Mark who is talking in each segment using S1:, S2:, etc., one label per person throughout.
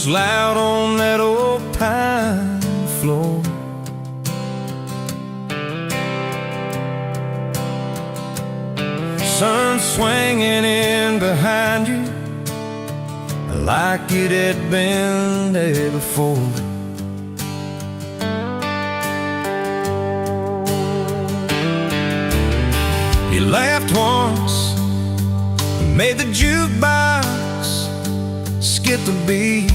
S1: boots loud on that old pine floor. Sun swinging in behind you like it had been there before. He laughed once and made the jukebox skip the beat.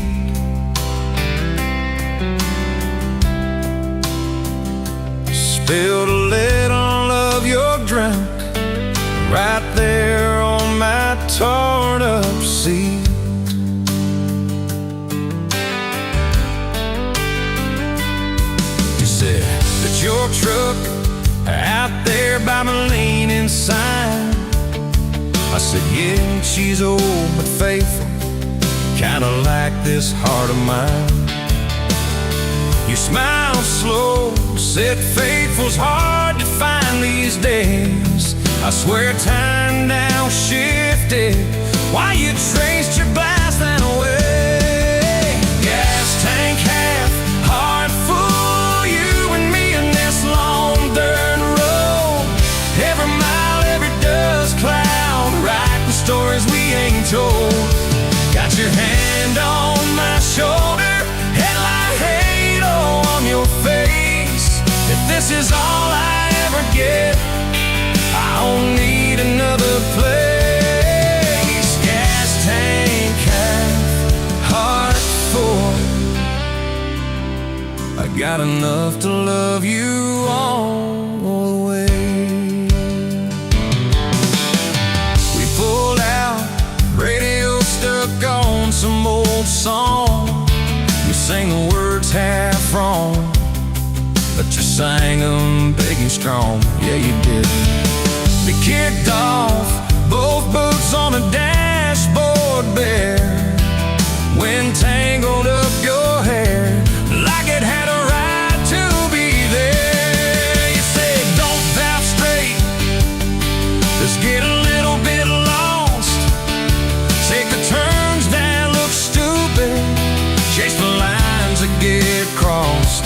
S1: Spilled a little of your drink right there on my torn up seat. You said that your truck out there by my leaning sign. I said, yeah, she's old but faithful, kinda like this heart of mine. You smiled slow, said faithful's hard to find these days. I swear time now shifted while you traced your blasting away. Gas tank half, heart full, you and me in this long dirt road. Every mile, every dust cloud, writing stories we ain't told. Got your hand on my shoulder, headlight halo on your face. If this is all I ever get, I don't need another place. Gas tank half, heart full. I got enough to love you all the way. We pulled out, radio stuck on some old song. You sang the words half wrong, but you sang them big and strong. Yeah, you did. We kicked off, both boots on the dashboard bare. Wind tangled up your hair like it had a right to be there. You said, don't valve straight, just get a little bit lost. Take the turns that look stupid, chase the lines that get crossed.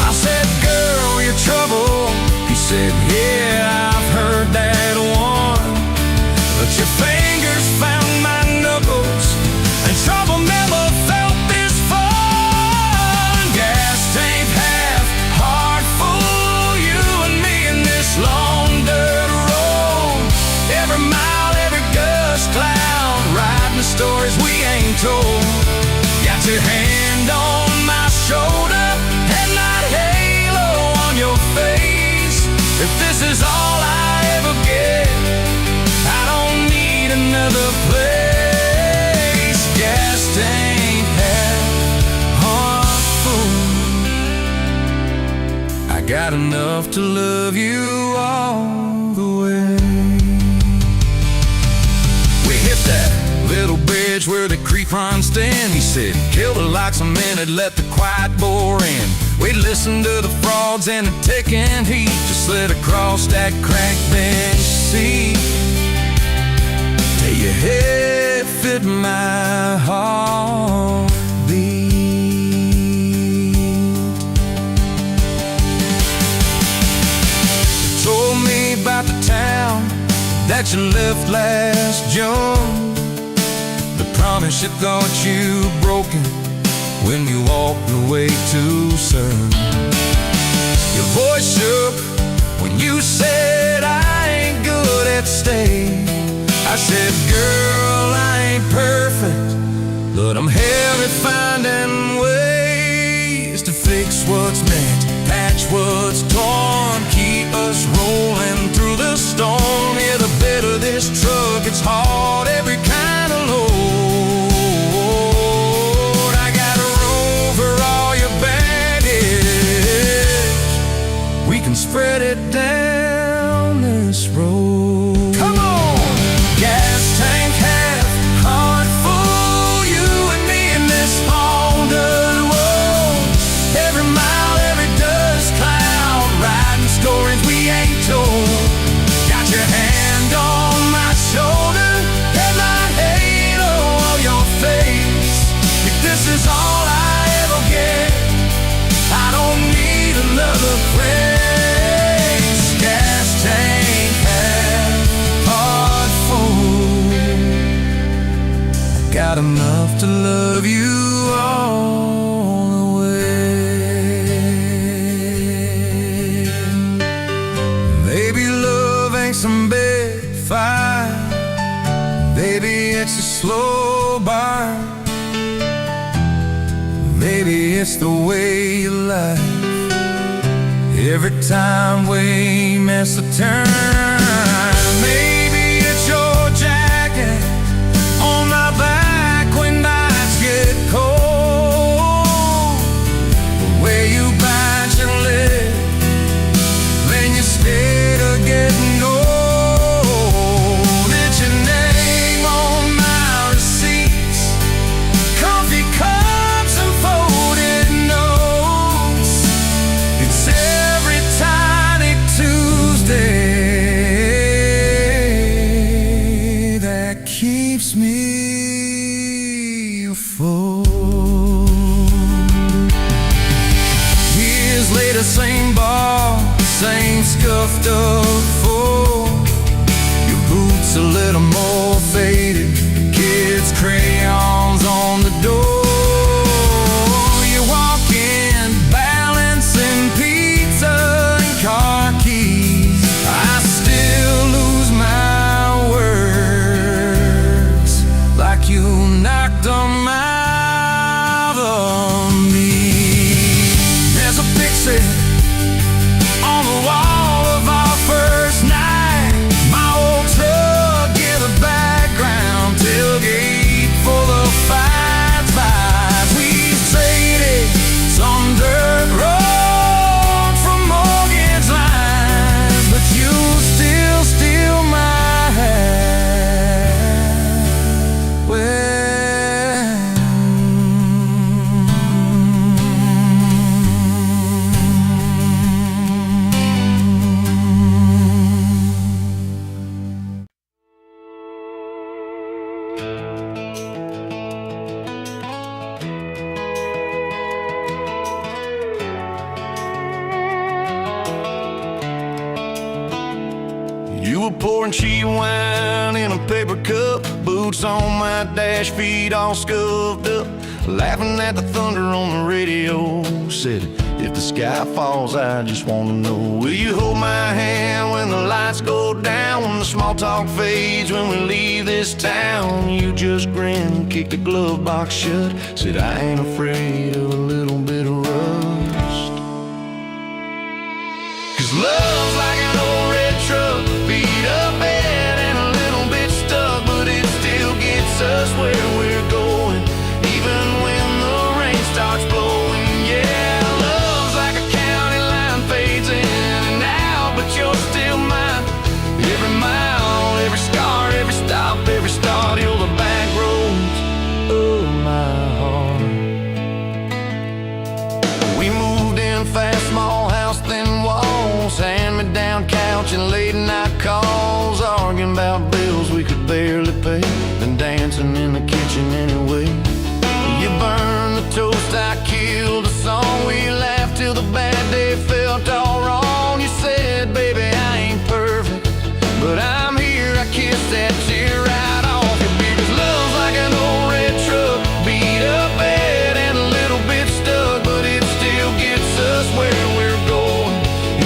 S1: I said, girl, you're trouble. He said, yeah, I've heard that one. But your fingers found my knuckles, and trouble never felt this fun. Gas tank half, heart full, you and me in this long dirt road. Every mile, every gust cloud, writing the stories we ain't told. Got your hand on my shoulder, headlight halo on your face. If this is all I ever get, I don't need another place. Gas tank half, heart full. I got enough to love you all the way. We hit that little bridge where the creek runs thin. He said, kill the lights a minute, let the quiet bore in. We listened to the frogs and the ticking heat, just slid across that cracked bench seat till your head fit my heartbeat. You told me about the town that you left last June, the promise you thought you broken when you walked away too soon. Your voice shook when you said I ain't good at staying. I said, girl, I ain't perfect, but I'm hell at finding ways to fix what's meant, patch what's torn, keep us rolling through the storm. Yeah, the bed of this truck, it's hard, every kind of load. Spread it down this road. Come on! Gas tank half, heart full, you and me in this long dirt road. Every mile, every dust cloud, writing stories we ain't told. Got your hand on my shoulder, headlight halo on your face. If this is maybe it's the way you lie. Every time we miss a turn, maybe it's your jacket on my back when nights get cold. The way you bite your lip, then you stay to getting old. It's your name on my receipts, coffee cups and folded notes. It's every tiny Tuesday that keeps me afloat. Years later, same bar, same scuffed up floor. Your boots a little more faded, kids' crayons on the door. You walk in, balancing pizza and car keys. I still lose my words, like you knocked them out of me. There's a picture on the wall of our first night. My old truck in the background, tailgate full of fights, vibes. We traded some dirt road for mortgage lines, but you still steal my heart. Well, you were pouring cheap wine in a paper cup, boots on my dash, feet all scuffed up, laughing at the thunder on the radio. Said, if the sky falls, I just wanna know, will you hold my hand when the lights go down, when the small talk fades, when we leave this town? You just grinned, kicked the glove box shut, said, I ain't afraid of a little bit of rust. 'Cause love's like an old red truck, beat up bed and a little bit stuck, but it still gets us where we're going, even when the rain starts blowing. Yeah, love's like a county line, fades in and out, but you're still mine. Every mile, every scar, every stop, every start, you're the back roads of my heart. We moved in fast, small house, thin walls, hand-me-down couch and late night calls, arguing about bills we could barely pay, then dancing in the kitchen anyway. You burned the toast, I killed the song, we laughed till the bad day felt all wrong. You said, baby, I ain't perfect, but I'm here, I kissed that tear right off your beard. 'Cause love's like an old red truck, beat up bed and a little bit stuck, but it still gets us where we're going,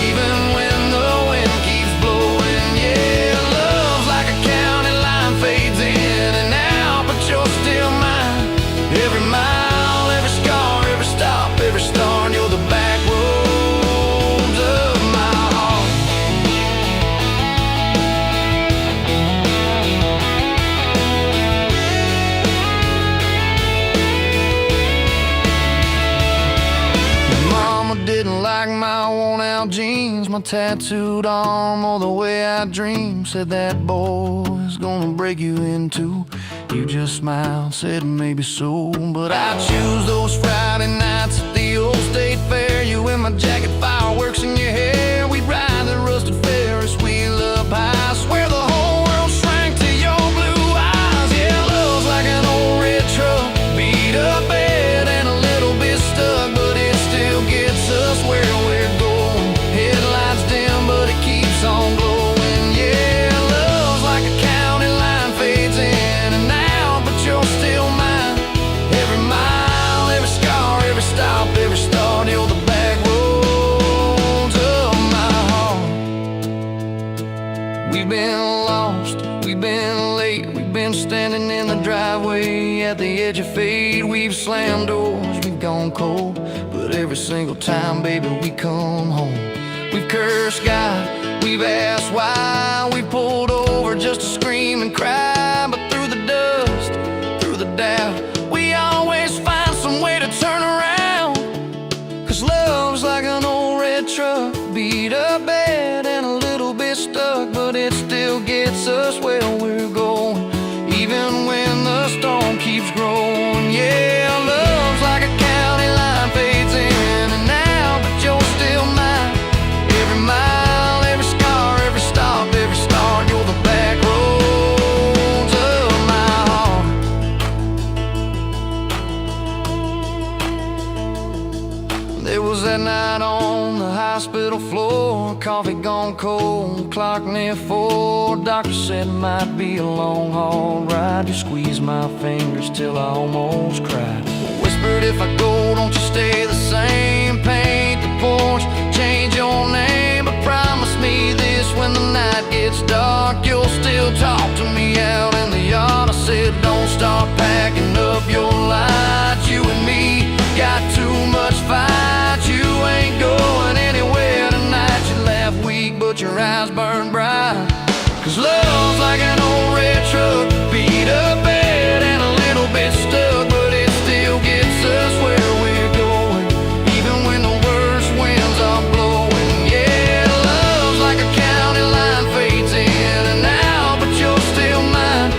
S1: even when the wind keeps blowing. Yeah, love's like a county line, fades in and out, but you're still mine. Every mile, every scar, every stop, every start, you're the back roads of my heart. Mama didn't like my worn-out jeans, my tattooed arm, or the way I dream. Said that boy's gonna break you in two. You just smiled, said maybe so, but I choose those Friday nights at the old state fair. You in my jacket, fireworks in your hair. We ride the rusted Ferris wheel up high. Swear the whole world shrank to your blue eyes. Yeah, love's like an old red truck, beat up bed and a little bit stuck, but it still gets us where we're going. Headlights dim, but it keeps on glowing. Yeah, love's like a county line, fades in and out, but you're still mine. Every mile, every scar, every stop, every start, you're the back roads of my heart. We've been lost, we've been late, we've been standing in the driveway at the edge of fate. We've slammed doors, we've gone cold, but every single time, baby, we come home. We've cursed God, we've asked why, we pulled over just to scream and cry. But through the dust, through the doubt, we always find some way to turn around. 'Cause love's like an old red truck, beat up bad and a little bit stuck, but it still gets us where we're going, even when the storm keeps growing. Yeah, love's like a county line, fades in and out, but you're still mine. Every mile, every scar, every stop, every start, you're the back roads of my heart. There was that night on the hospital floor, coffee gone cold, clock near 4. Doctor said it might be a long haul ride. You squeezed my fingers till I almost cried. Whispered, if I go, don't you stay the same. Paint the porch, change your name, but promise me this, when the night gets dark, you'll still talk to me out in the yard. I said, don't start packing up your lights. You and me got too much fight. You ain't going anywhere tonight. You laugh weak, but your eyes burn bright. 'Cause love's like an old red truck, beat up bad and a little bit stuck, but it still gets us where we're going, even when the worst winds are blowing. Yeah, love's like a county line, fades in and out, but you're still mine.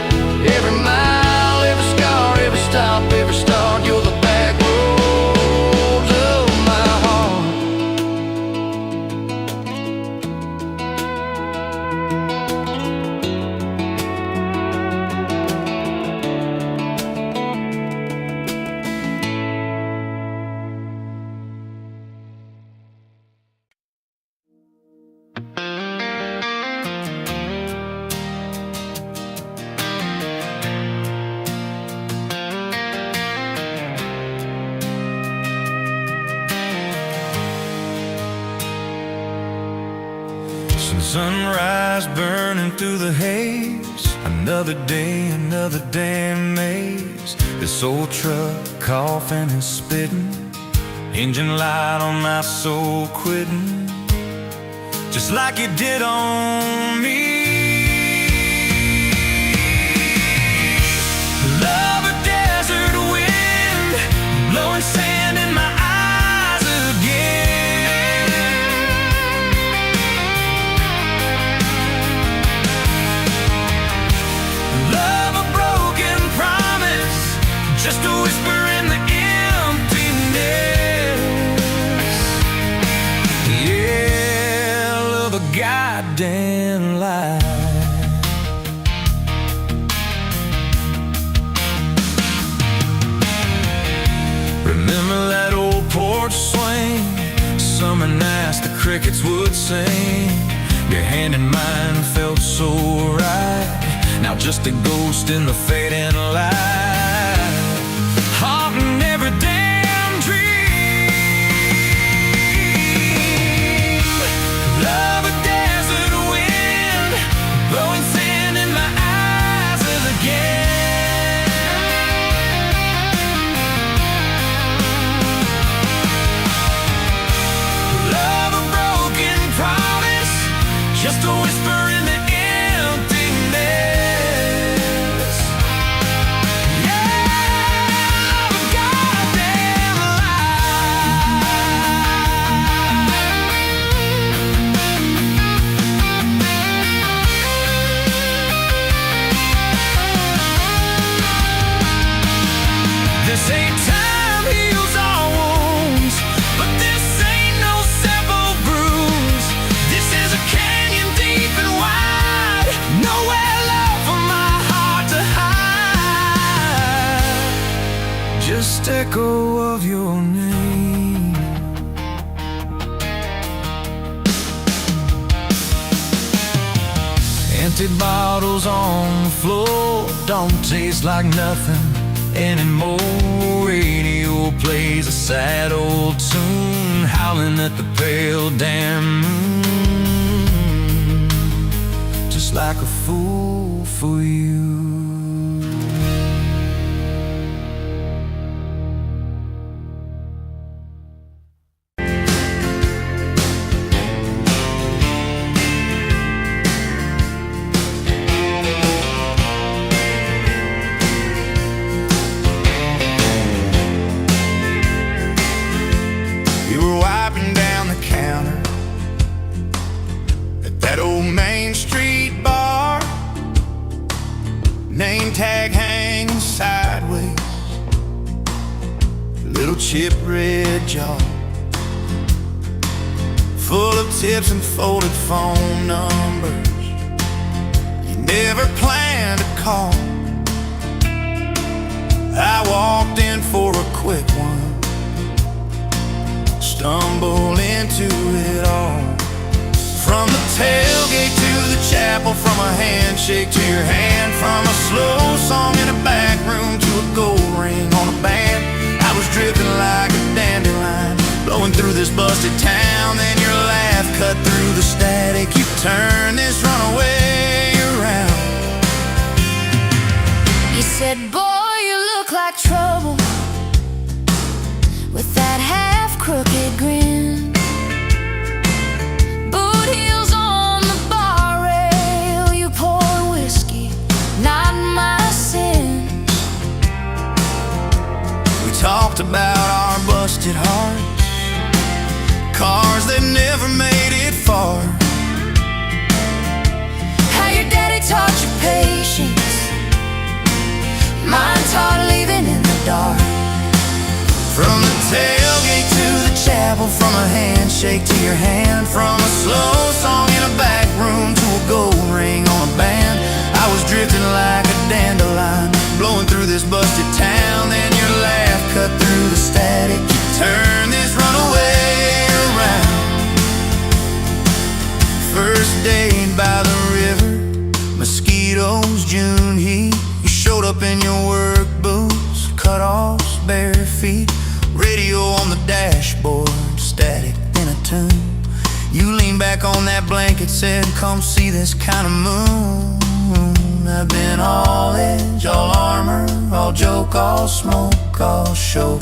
S1: Every mile, every scar, every stop, every start, you're the back roads of my heart. Sunrise burning through the haze, another day, another damn maze. This old truck coughing and spitting, engine light on my soul quitting, just like it did on me. Love a desert wind, blowing sand in my eyes again. Love a broken promise, just a whisper in the emptiness. Yeah, love a goddamn lie. Remember that old porch swing, summer nights the crickets would sing. Your hand in mine felt so right, now just a ghost in the fading light, haunting every damn dream. Love a desert wind, blowing sand in my eyes again. Love a broken promise, just a whisper in the emptiness. Yeah, love a goddamn lie. This ain't time heals all wounds, but this ain't no simple bruise. This is a canyon deep and wide, nowhere left for my heart to hide. Just echo of your name. Empty bottles on the floor don't taste like nothing anymore. Radio plays a sad old tune, howling at the pale damn moon, just like a fool for you. We were wiping down the counter at that old Main Street bar, name tag hanging sideways, little chip red jar full of tips and folded phone numbers you never planned to call. I walked in for a quick one, stumbled into it all. From the tailgate to the chapel, from a handshake to your hand, from a slow song in a back room to a gold ring on a band. I was drifting like a dandelion, blowing through this busted town. Then your laugh cut through the static. You turned this runaway around.
S2: You said, boy, you look like trouble, with that half-crooked grin, boot heels on the bar rail. You poured whiskey, not my sins.
S1: We talked about our busted hearts, cars that never made it far,
S2: how your daddy taught you patience, mine taught living in the dark.
S1: From the tailgate to the chapel, from a handshake to your hand, from a slow song in a back room to a gold ring on a band. I was drifting like a dandelion, blowing through this busted town. Then your laugh cut through the static. You turned this runaway around. First date by the river, mosquitoes, June heat. You showed up in your work boots, cut-offs, bare feet, radio on the dashboard, static in a tune. You leaned back on that blanket, said, come see this kind of moon. I've been all edge, all armor, all joke, all smoke, all show,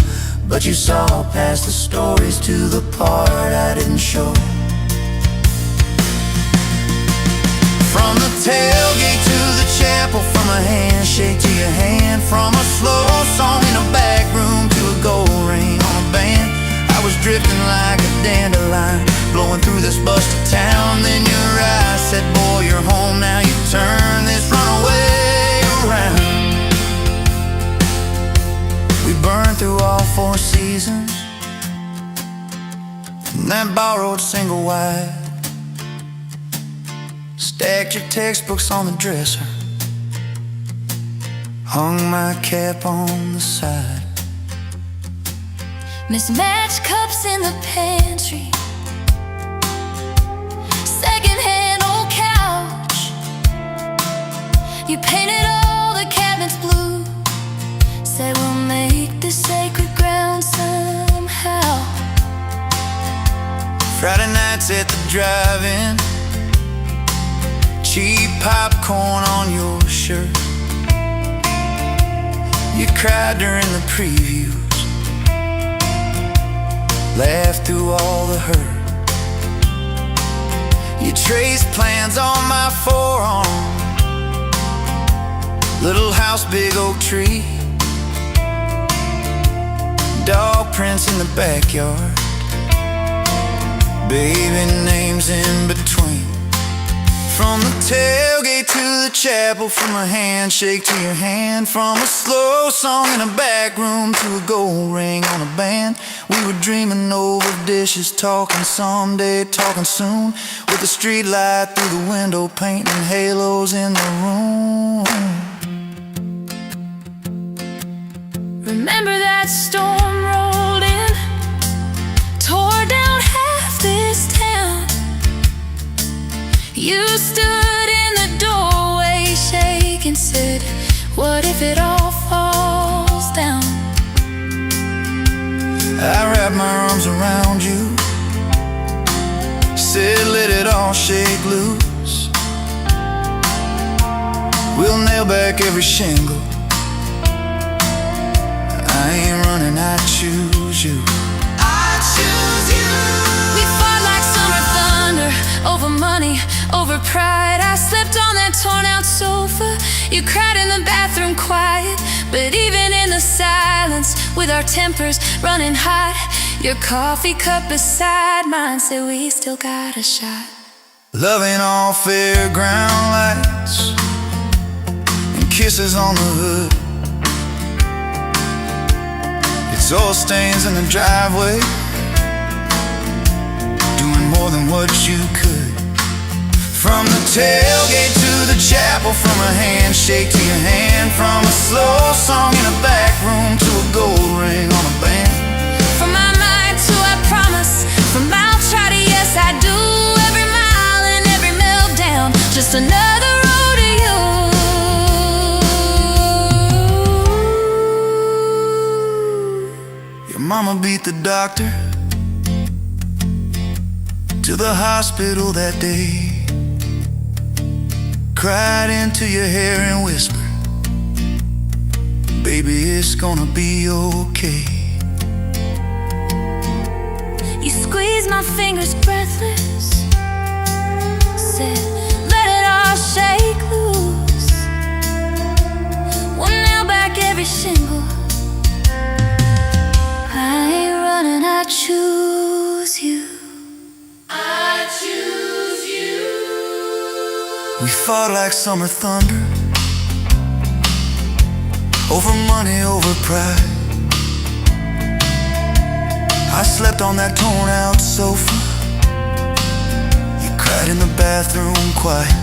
S1: but you saw past the stories to the part I didn't show. From the tailgate to the chapel, from a handshake to your hand, from a slow song in a back room to a gold ring on a band. I was drifting like a dandelion, blowing through this busted town. Then your eyes said, boy, you're home now. You turn this runaway around. We burned through all 4 seasons in that borrowed single wide, stacked your textbooks on the dresser, hung my cap on the side.
S2: Mismatched cups in the pantry, secondhand old couch. You painted all the cabinets blue, said we'll make this sacred ground somehow.
S1: Friday nights at the drive-in, cheap popcorn on your shirt. You cried during the previews, laughed through all the hurt. You traced plans on my forearm, little house, big oak tree, dog prints in the backyard, baby names in between. From the tailgate to the chapel, from a handshake to your hand, from a slow song in a back room to a gold ring on a band. We were dreaming over dishes, talking someday, talking soon, with the street light through the window, painting halos in the room.
S2: Remember that storm rolled in, tore down half this town. You stood in the doorway, shaking, said, what if it all falls down?
S1: I wrapped my arms around you, said let it all shake loose. We'll nail back every shingle, I ain't running, I choose you. I choose you.
S2: We fought like summer thunder, over money, over pride. I slept on that torn out sofa, you cried in the bathroom quiet. But even in the silence, with our tempers running hot, Your coffee cup beside mine said we still got a shot.
S3: Loving all fairground lights and kisses on the hood. It's oil stains in the driveway, doing more than what you could. From the tailgate to the chapel, from a handshake to your hand, from a slow song in a back room to a gold ring on a band.
S2: From my mind to I promise, from I'll try to yes I do. Every mile and every meltdown, just another rodeo.
S3: Your mama beat the doctor to the hospital that day, cried into your hair and whispered, baby, it's gonna be okay.
S2: You squeezed my fingers breathless, said let it all shake loose. We'll nail back every shingle. I ain't running, I choose you. I choose you.
S3: We fought like summer thunder, over money, over pride. I slept on that torn out sofa, you cried in the bathroom quiet.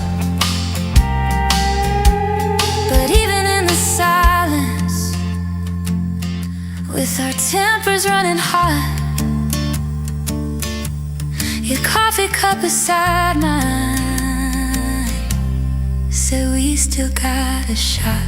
S2: But even in the silence, with our tempers running hot, your coffee cup beside mine said we still got a shot.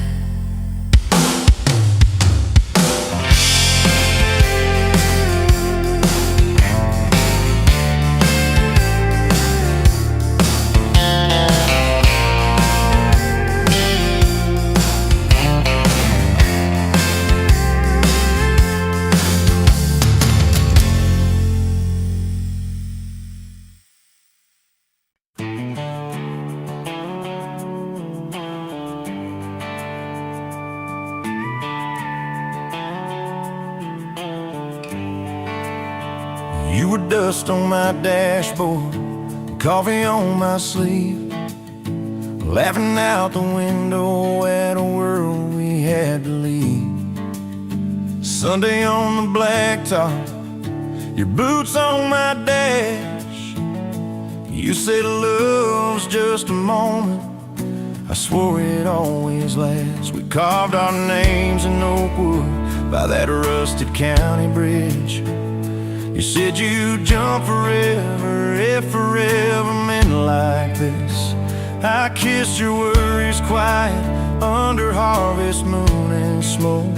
S3: You were dust on my dashboard, coffee on my sleeve, laughing out the window at a world we had to leave. Sunday on the blacktop, your boots on my dash. You said love's just a moment, I swore it always lasts. We carved our names in oak wood by that rusted county bridge. You said you'd jump forever if forever meant like this. I kissed your worries quiet under harvest moon and smoke.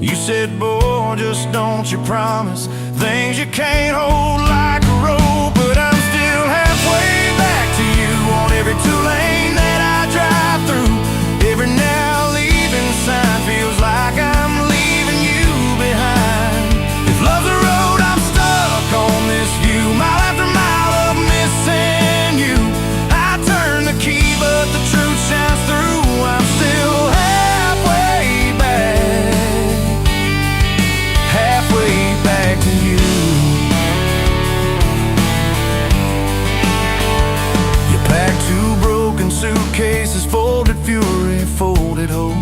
S3: You said, boy, just don't you promise things you can't hold like a rope. But I'm still halfway back to you on every two-lane that I drive through. Every now leaving sign feels like I'm leaving you behind. If love's a road, I'm stuck on this view, mile after mile of missing you. I turn the key, but the truth shines through. I'm still halfway back to you. You packed two broken suitcases, folded fury, folded hope.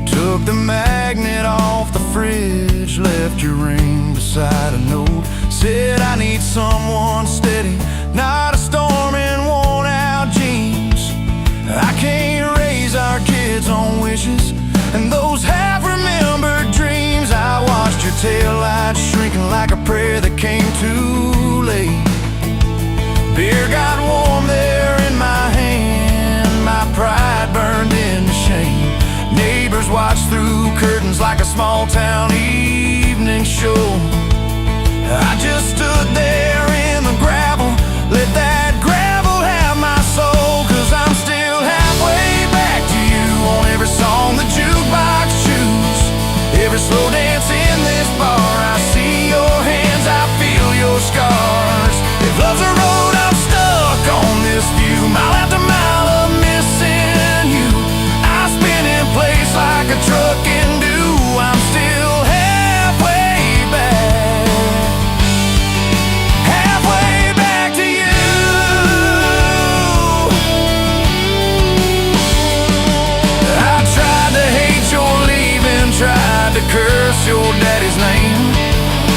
S3: Took the magnet off the fridge, left your ring beside a note. Said I need someone steady, not a storm in worn out jeans. I can't raise our kids on wishes and those half-remembered dreams. I watched your taillights shrinking like a prayer that came too late. Beer got warm there in my hand, my pride burned into shame. Neighbors watched through curtains like a small-town evening show. I just stood there in the gravel, let that gravel have my soul. 'Cause I'm still halfway back to you on every song the jukebox choose. Every slow dance in this bar, I see your hands, I feel your scars. If love's a road, I'm stuck on this view, mile after mile of missing you. I spin in place like a truck can do. I'm still halfway back.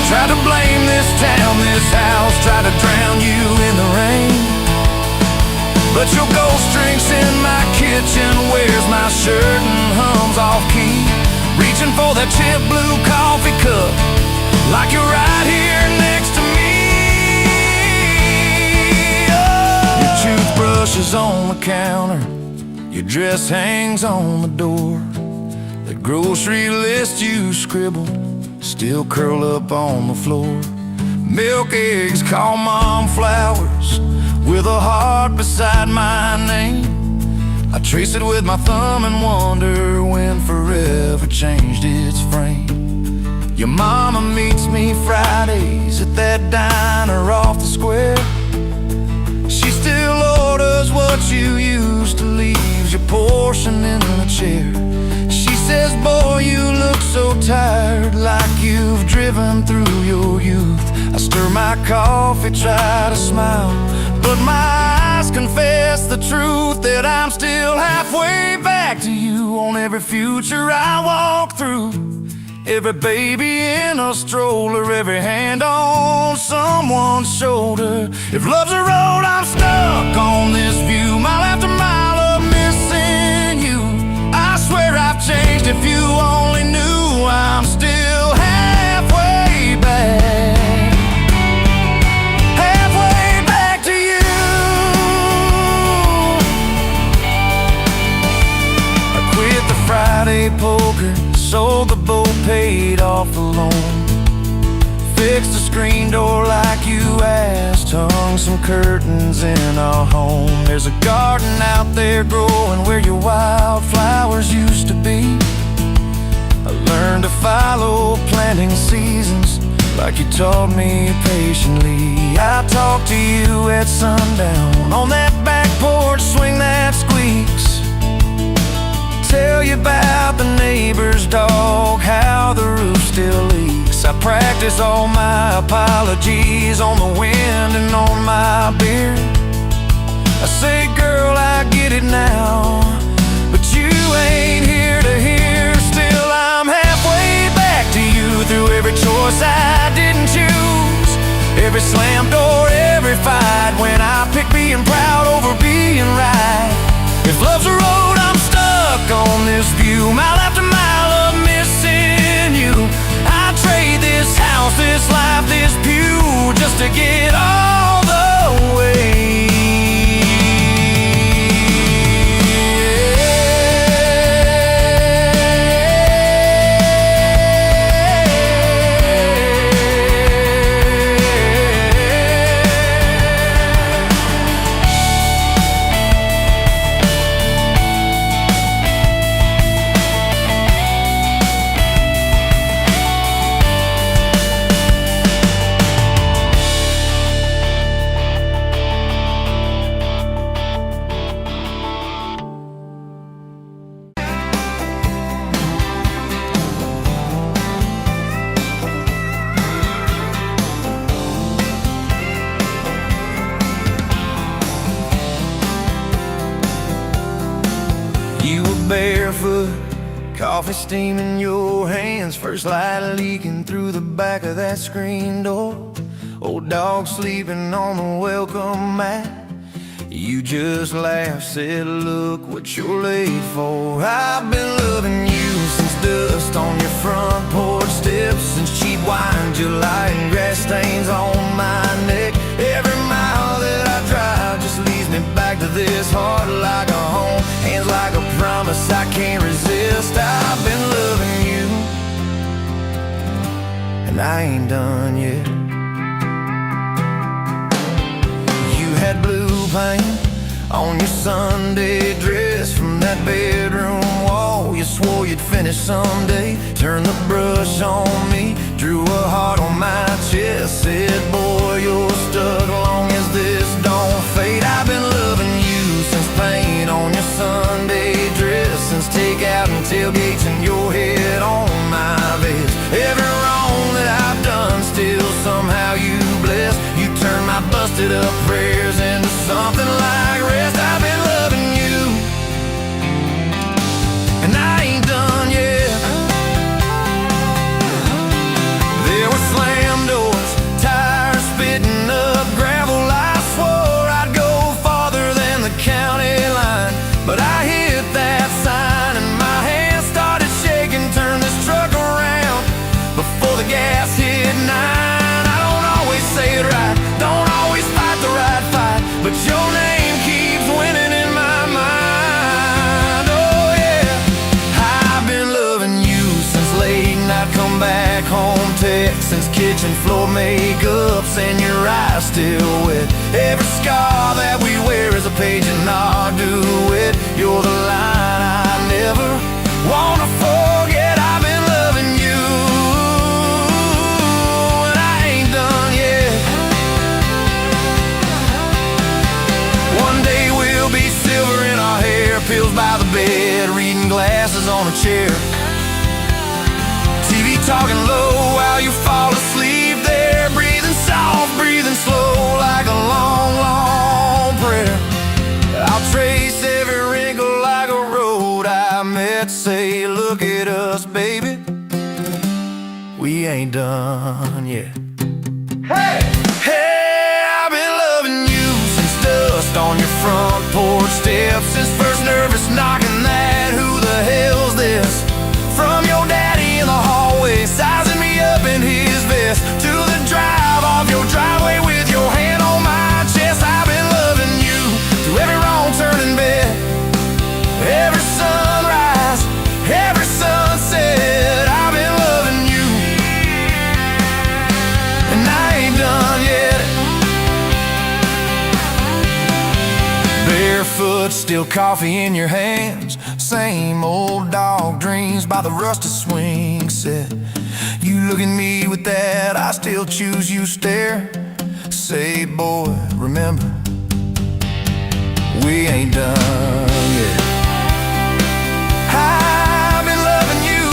S3: Tried to blame this town, this house, tried to drown you in the rain. But your ghost drinks in my kitchen, wears my shirt and hums off key, reaching for that chip blue coffee cup, like you're right here next to me. Oh. Your toothbrush is on the counter, your dress hangs on the door. The grocery list you scribbled still curl up on the floor. Milk, eggs, call mom flowers, with a heart beside my name. I trace it with my thumb and wonder when forever changed its frame. Your mama meets me Fridays at that diner off the square. She still orders what you used to, leaves your portion in the chair. She says, boy, you look so tired, like you've driven through your youth. I stir my coffee, try to smile, but my eyes confess the truth, that I'm still halfway back to you on every future I walk through. Every baby in a stroller, every hand on someone's shoulder. If love's a road, I'm stuck on this view, mile after mile of missing you. I swear I've changed, if you only knew. I'm still halfway back, halfway back to you. I quit the Friday poker, sold the boat, paid off the loan, fixed the screen door like you asked, hung some curtains in our home. There's a garden out there growing where your wildflowers used to be. I learned to follow planting seasons like you taught me patiently. I talk to you at sundown on that back porch swing that squeaks, tell you about the neighbor's dog, how the roof still leaks. I practice all my apologies on the wind and on my beard. I say, girl, I get it now, but you ain't here to hear. Still, I'm halfway back to you through every choice I didn't choose, every slam door, every fight, when I pick being proud over being right. If love's a road, I'm stuck on this view, mile after mile of missing you. I trade this house, this life, this pew, just to get all the way. You were barefoot, coffee steam in your hands, first light leaking through the back of that screen door. Old dog sleeping on the welcome mat. You just laughed, said, look what you're late for. I've been loving you since dust on your front porch steps, since cheap wine, July, and grass stains on my neck. Every mile that I drive just leads me back to this heart like a home, hands like a promise I can't resist. I've been loving you, and I ain't done yet. You had blue paint on your Sunday dress from that bedroom wall. You swore you'd finish someday, turned the brush on me, drew a heart on my chest, said, boy, you're stuck long as this don't fade. I've been loving you since paint on your Sunday dress, since takeout and tailgates and your head on my vest. Every wrong that I've done, still somehow you bless. You turn my busted up prayers into something like rest. I've been loving you, and I ain't done yet. There were slam kitchen floor makeups and your eyes still wet. Every scar that we wear is a page in our duet. You're the line I never wanna forget. I've been loving you, and I ain't done yet. One day we'll be silver in our hair, pills by the bed, reading glasses on a chair, TV talking low while you fall asleep there, breathing soft, breathing slow like a long, long prayer. I'll trace every wrinkle like a road I met. Say, look at us, baby, we ain't done yet. Hey! Hey, I've been loving you since dust on your front porch steps, since first nervous knocking that who the hell's this? From your daddy in the hallway, sizing me up in his vest, to the drive off your driveway with your hand on my chest. I've been loving you through every wrong turn in bed, every sunrise, every sunset. I've been loving you, and I ain't done yet. Barefoot, still coffee in your hands, same old dog dreams by the rusted swing set. You look at me with that I still choose you stare. Say, boy, remember, we ain't done yet. I've been loving you,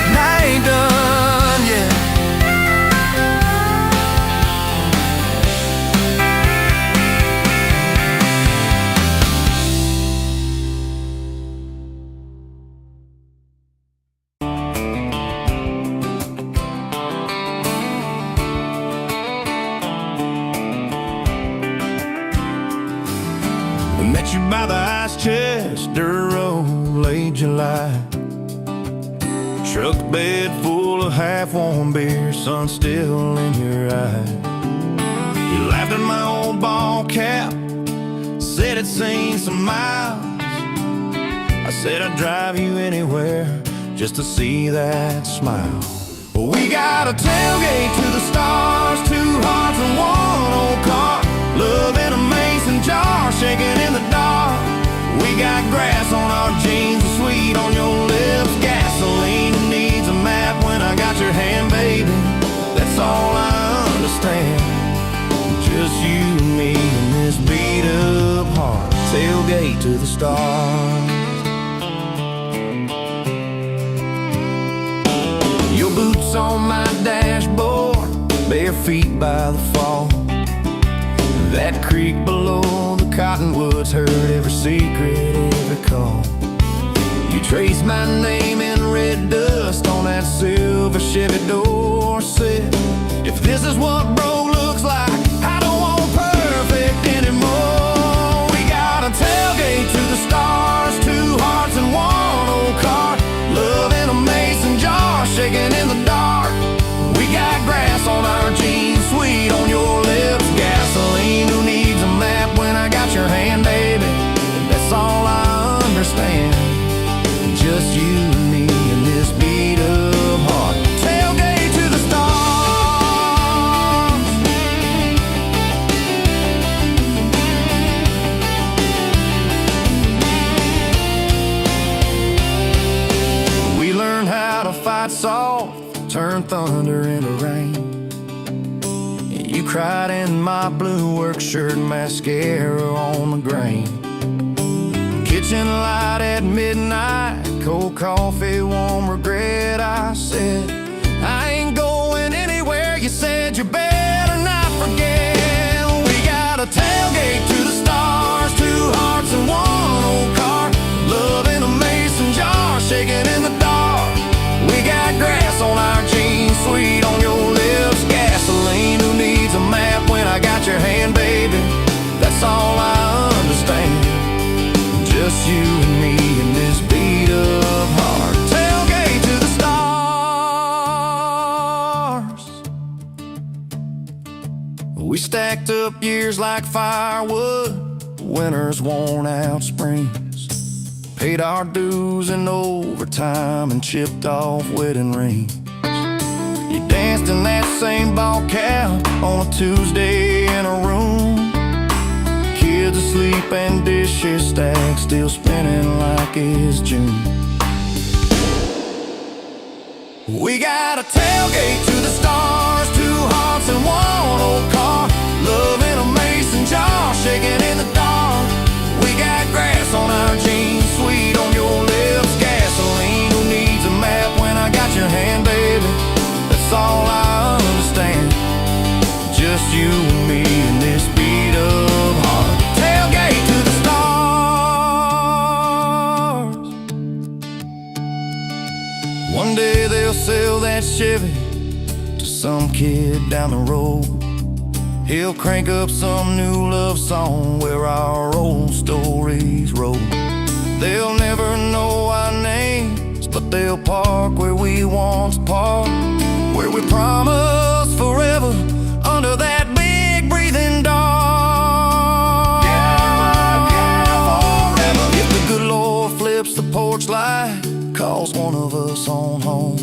S3: and I ain't done yet. Met you by the ice chest, dirt road, late July. Truck bed full of half-warm beer, sun still in your eye. You laughed at my old ball cap, said it's seen some miles. I said I'd drive you anywhere just to see that smile. We got a tailgate to the stars, two hearts and one old car, love in a mason jar, shaking in the dark. We got grass on our jeans, sweet on your lips, gasoline who needs a map when I got your hand, baby. That's all I understand, just you and me and this beat up heart, tailgate to the stars. Your boots on my dashboard, bare feet by the fall. That creek below the cottonwoods heard every secret, every call. You traced my name in red dust on that silver Chevy Dorset. If this is what broke looks like, I don't want perfect anymore. We got a tailgate to the stars, two hearts and one old car, love in a mason jar, shaking in the dark. We got grass on our jeans, sweet on your lips, gasoline who needs a map when I got your hand, baby. That's all I understand, just you and me and this beat up heart, tailgate to the stars. We learned how to fight soft, turn thunder into rain. You cried in my blue work shirt, mascara on the grain. Kitchen light at midnight, cold coffee, warm regret. I said, I ain't going anywhere. You said you better not forget. We got a tailgate to the stars, two hearts and one old car, love in a mason jar, shaking in the dark. We got grass on our jeans, sweet on your lips, gasoline who needs a map when I got your hand, baby. That's all I understand, just you and me and this beat up heart, tailgate to the stars. We stacked up years like firewood, winters worn out springs, paid our dues in overtime and chipped off wedding rings. same ball cap on a Tuesday in a room. Kids asleep and dishes stacked, still spinning like it's June. We got a tailgate to the stars, 2 hearts and 1 old car. Love in a mason jar, shaking in the dark. We got grass on our jeans, sweet on your lips, gasoline. Who needs a map when I got your hand, baby? That's all I understand. Just you and me in this beat up heart. Tailgate to the stars. One day they'll sell that Chevy to some kid down the road. He'll crank up some new love song where our old stories roll. They'll never know our names, but they'll park where we once parked, where we promised forever under that big breathing dog. Yeah, forever. If the good Lord flips the porch light, calls one of us on home,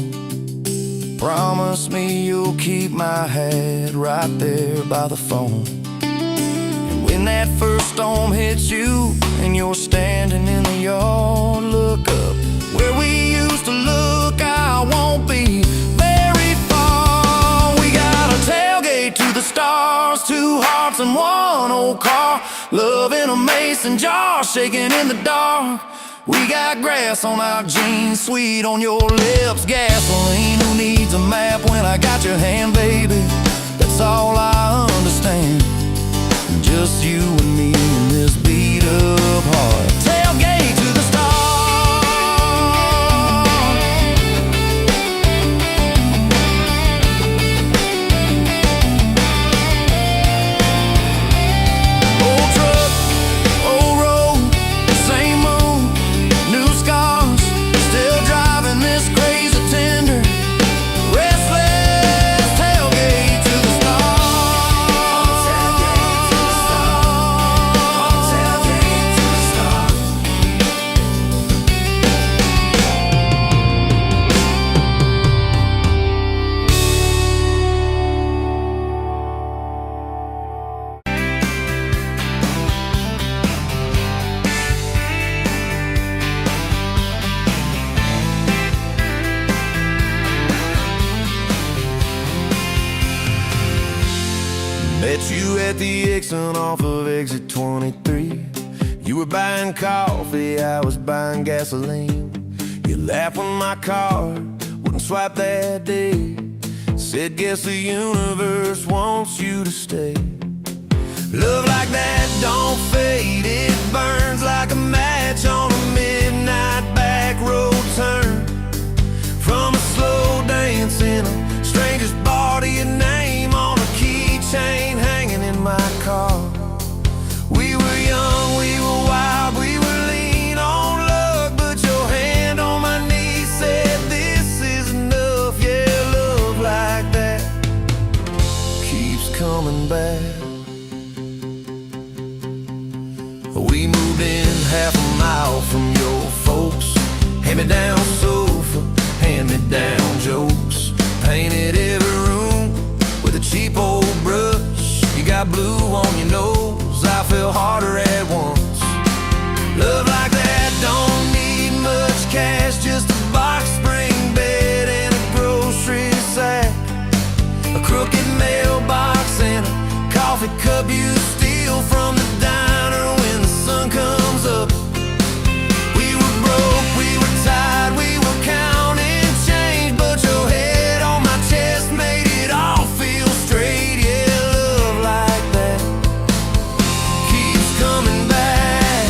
S3: promise me you'll keep my hat right there by the phone. And when that first storm hits you and you're standing in the yard, look up where we used to look. I won't be very far. We got a tailgate to the stars, 2 hearts and 1 old car. Love in a mason jar, shaking in the dark. We got grass on our jeans, sweet on your lips, gasoline. Who needs a map when I got your hand, baby? That's all I understand. Just you and me in this beat up heart. Tailgate to the stars. Old truck, old road, same moon, new scars, still driving this crazy tender, restless. Tailgate to the stars. Tailgate to the stars. Met you at the Exxon off of exit 23. You were buying coffee, I was buying gasoline. You laughed when my card wouldn't swipe that day. Said, guess the universe wants you to stay. Love like that don't fade, it burns like a match on a midnight back road turn. From a slow dance in a stranger's bar to your name on a keychain hanging in my car. We were young, we were wild, we were lean on luck, but your hand on my knee said this is enough. Yeah, love like that keeps coming back. We moved in half a mile from your folks. Hand-me-down sofa, hand-me-down jokes. Painted every room with a cheap old brush. You got blue on your nose, I fell harder at once. Love like that don't need much cash, just a box spring bed and a grocery sack, a crooked mailbox and a coffee cup you steal from the diner when the sun comes up. We were broke, we were tired, we were counting change, but your head on my chest made it all feel straight. Yeah, love like that keeps coming back.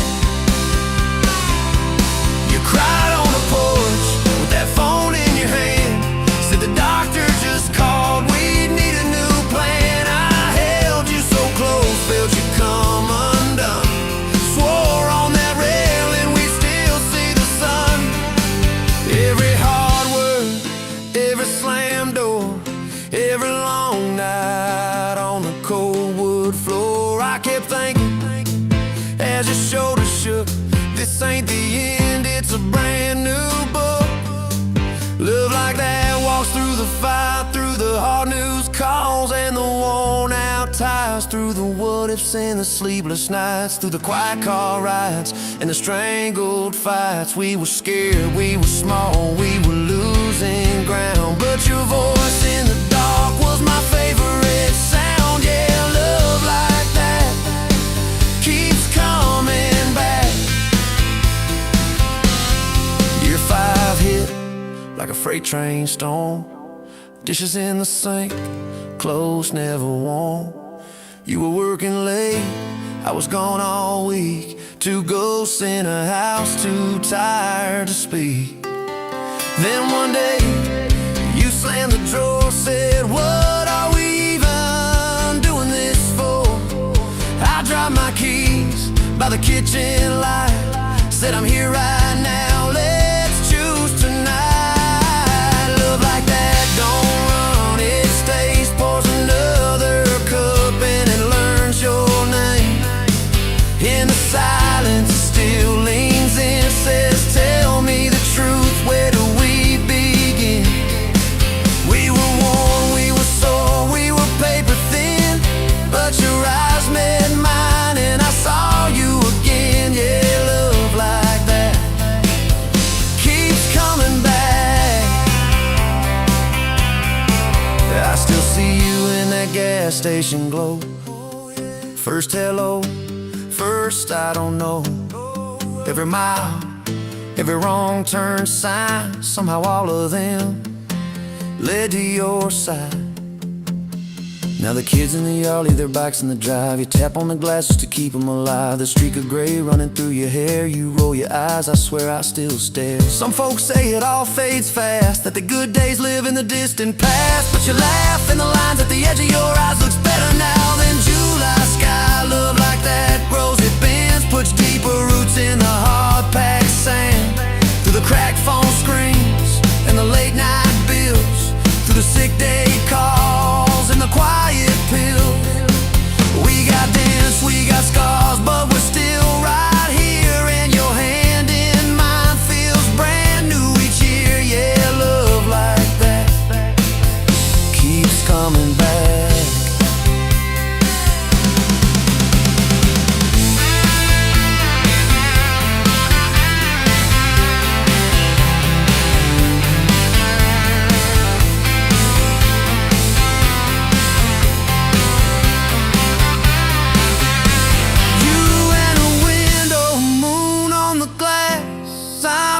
S3: You cried on the porch with that phone in your hand. Said the doctor just called, we need a new plan. I held you so close, felt you come undone. Swore on that railing we still see the sun. Every hard word, every slam door, every long night on the cold wood floor. I kept thinking as your shoulders shook, this ain't the end, it's a brand new book. Love like that walks through the fire, through the hard news car. rise, through the what ifs and the sleepless nights, through the quiet car rides and the strangled fights. We were scared, we were small, we were losing ground, but your voice in the dark was my favorite sound. Yeah, love like that keeps coming back. Year 5 hit like a freight train storm. Dishes in the sink, clothes never warm. You were working late, I was gone all week. 2 ghosts in a house, too tired to speak. Then one day, you slammed the door, said, what are we even doing this for? I dropped my keys by the kitchen light, said I'm here right now, let's choose tonight. Love like that don't run, it stays, pours another cup and it learns your name. In the silence it still leans in, says tell me the truth, where do we begin? We were worn, we were sore, we were paper thin, but your eyes met mine and I saw you again. Yeah, love like that keeps coming back. I still see you in that gas station glow. First hello, first I don't know. Every mile, every wrong turn sign, somehow all of them led to your side. Now the kids in the yard leave their bikes in the drive. You tap on the glasses to keep them alive. The streak of gray running through your hair. You roll your eyes, I swear I still stare. Some folks say it all fades fast, that the good days live in the distant past, but you laugh and the lines at the edge of your eyes looks better now than July sky. Love like that grows, it bends, puts deeper roots in the hard-packed sand. Through the cracked phone screens and the late night bills, through the sick day calls and the quiet pills. We got dents, we got scars, but we're still right here, and your hand in mine feels brand new each year. Yeah, love like that keeps coming back.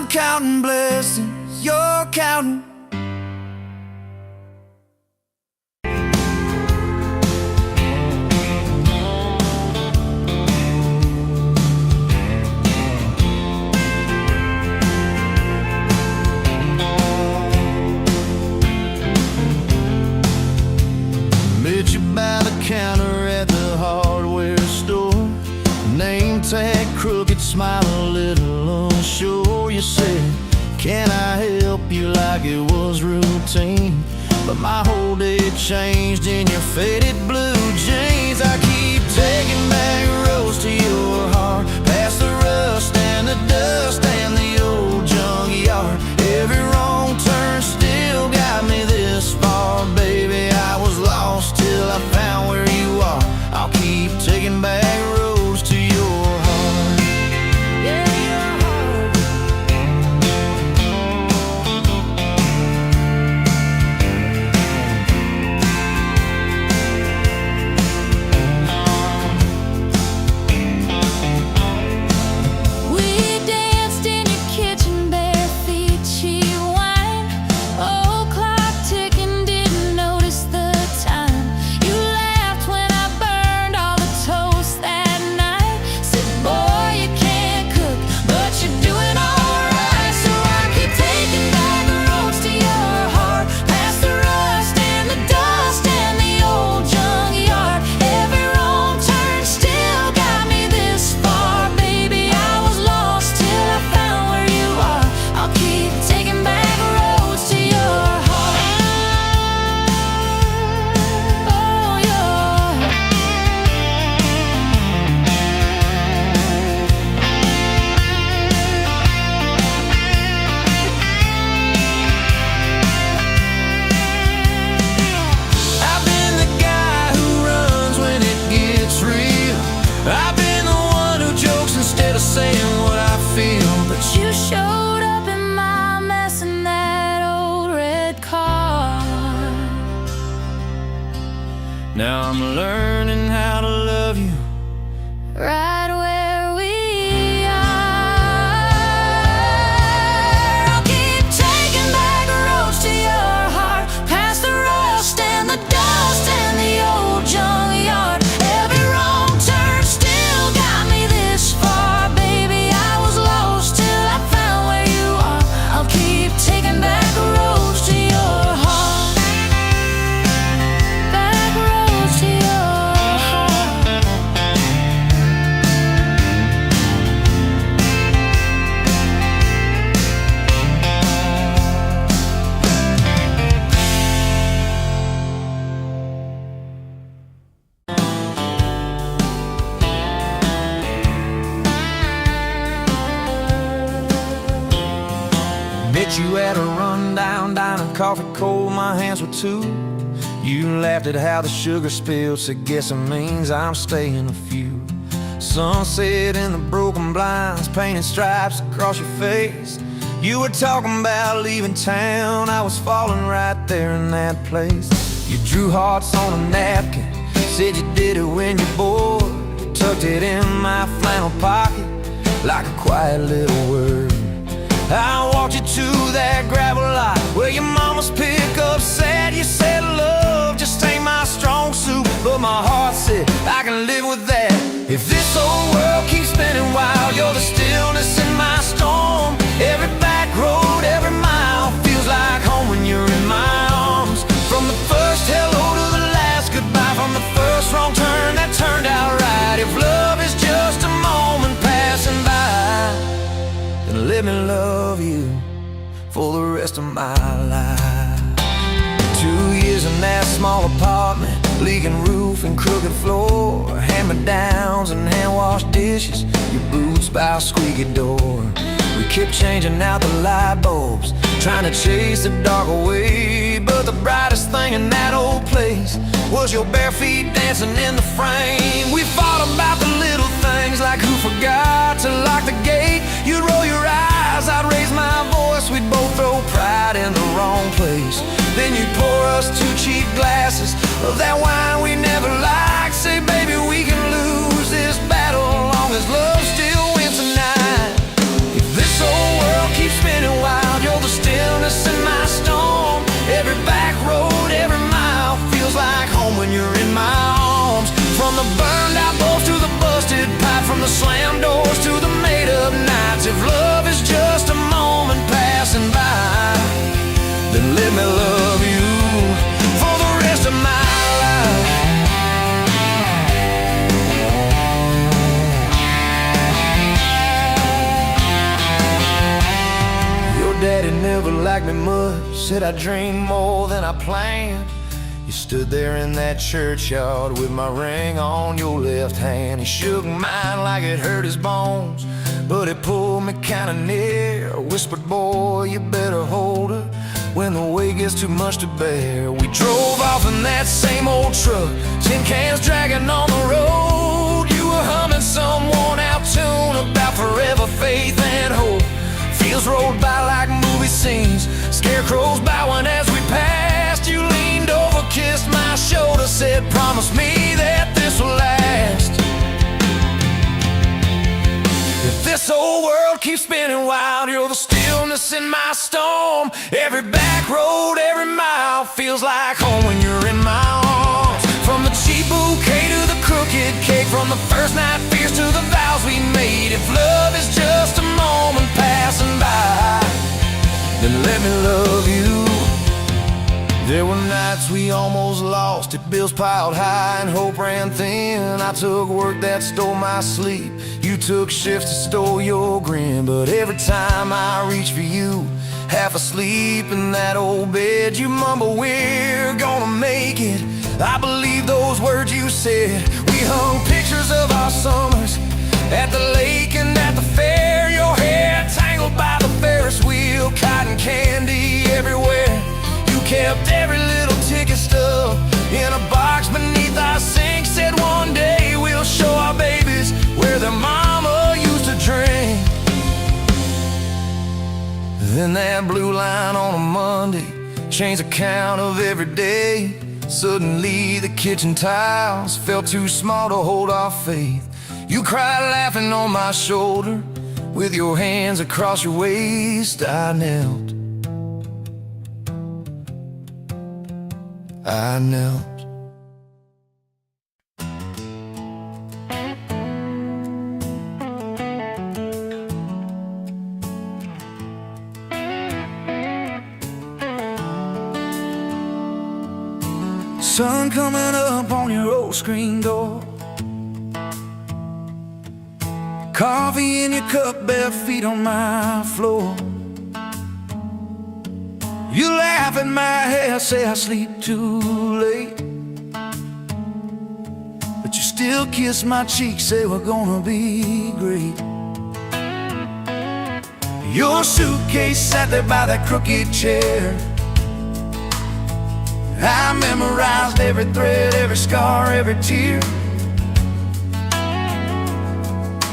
S3: Counting blessings, you're counting. Met you by the counter at the hardware store. Name tag crooked, smile a little unsure. You said, can I help you, like it was routine, but my whole day changed in your faded blue jeans. I keep taking back roads to your heart, past the rust and the dust and the old junkyard. Every wrong turn still got me this far, baby. I was lost till I found where you are. I'll keep taking back roads to your heart. Yeah, your heart. Now I'm learning how to love you
S2: right where we are. I'll keep taking back roads to your heart, past the rust and the dust and the old junkyard. Every wrong turn still got me this far, baby. I was lost till I found where you are. I'll keep taking back roads to your heart, back roads to your heart.
S3: Met you at a rundown diner, coffee cold, my hands were too. You laughed at how the sugar spilled, said guess it means I'm staying a few. Sunset in the broken blinds, painted stripes across your face. You were talking about leaving town, I was falling right there in that place. You drew hearts on a napkin, said you did it when you're bored. Tucked it in my flannel pocket like a quiet little word. I walked you to that gravel lot where your mama's pickup sat. You said love just ain't my strong suit, but my heart said I can live with that. If this old world keeps spinning wild, you're the stillness in my storm. Every back road, every mile feels like home when you're in my arms. From the first hello to the last goodbye, from the first wrong turn that turned out right. If love is just a moment passing by, then let me love you for the rest of my life. 2 years in that small apartment, leaking roof and crooked floor, hand-me-downs and hand-washed dishes, your boots by a squeaky door. We kept changing out the light bulbs, trying to chase the dark away, but the brightest thing in that old place was your bare feet dancing in the frame. We fought about the little things, like who forgot to lock the gate. You'd roll your eyes, I'd raise my voice, we'd both throw pride in the wrong place. Then you'd pour us 2 cheap glasses of that wine we never liked. Say, baby, we can lose this battle long as love still wins tonight. If this old world keeps spinning wild, you're the stillness in my storm. Every back road, every mile feels like home when you're in my arms. From the burned out bulbs to the busted pipe, from the slam doors to the made up nights. If love is just a moment passing by, then let me love you for the rest of my life. Your daddy never liked me much, said I dreamed more than I planned. You stood there in that churchyard with my ring on your left hand. He shook mine like it hurt his bones, but he pulled me kinda near, whispered, boy, you better hold her when the weight gets too much to bear. We drove off in that same old truck, tin cans dragging on the road. You were humming some worn out tune about forever faith and hope. Fields rolled by like movie scenes, scarecrows bowing as we passed. You leaned over, kissed my shoulder, said, promise me that this will last. If this old world keeps spinning wild, you're the stillness in my storm. Every back road, every mile feels like home when you're in my arms. From the cheap bouquet to the crooked cake, from the first night fears to the vows we made. If love is just a moment passing by, then let me love you. There were nights we almost lost it, bills piled high and hope ran thin. I took work that stole my sleep, you took shifts that stole your grin. But every time I reach for you, half asleep in that old bed, you mumble, we're gonna make it. I believe those words you said. We hung pictures of our summers at the lake and at the fair. Your hair tangled by the Ferris wheel, cotton candy everywhere. You kept every little ticket stub in a box beneath our sink. Said one day we'll show our babies where their mama used to drink. Then that blue line on a Monday changed the count of every day. Suddenly the kitchen tiles felt too small to hold our faith. You cried laughing on my shoulder, with your hands across your waist. I knelt. Sun coming up on your old screen door, coffee in your cup, bare feet on my floor. You laugh at my hair, say I sleep too late, but you still kiss my cheek, say we're gonna be great. Your suitcase sat there by that crooked chair. I memorized every thread, every scar, every tear,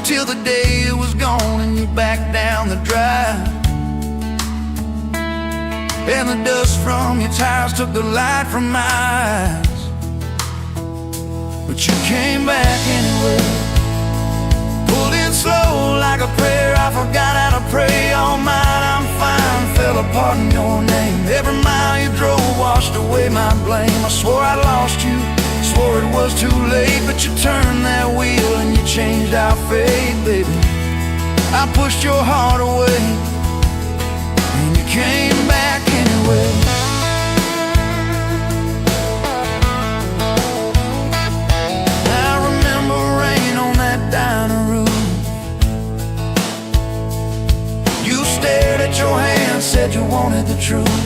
S3: till the day it was gone and you backed down the drive, and the dust from your tires took the light from my eyes. But you came back anyway, pulled in slow like a prayer. I forgot how to pray all night. I'm fine, fell apart in your name. Every mile you drove washed away my blame. I swore I lost you, swore it was too late, but you turned that wheel and you changed our fate, baby. I pushed your heart away and you came back anyway. I remember rain on that dining room. You stared at your hand, said you wanted the truth.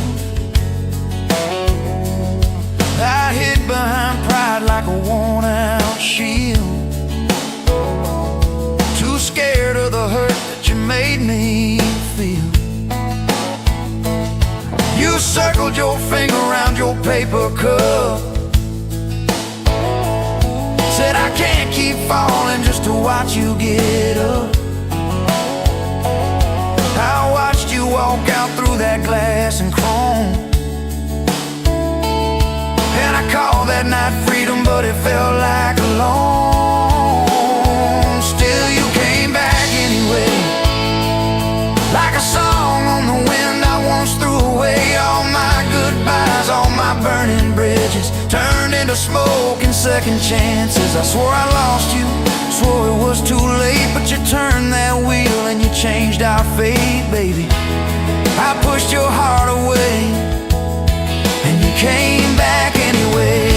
S3: I hid behind pride like a worn-out shield, too scared of the hurt that you made me feel. You circled your finger around your paper cup, said I can't keep falling just to watch you get up. I watched you walk out through that glass and chrome, and I called that night freedom, but it felt like alone. Still you came back anyway, like a song on the wind. I once threw away all my goodbyes, all my burning bridges turned into smoke and second chances. I swore I lost you, swore it was too late, but you turned that wheel and you changed our fate, baby. I pushed your heart away and you came back anyway.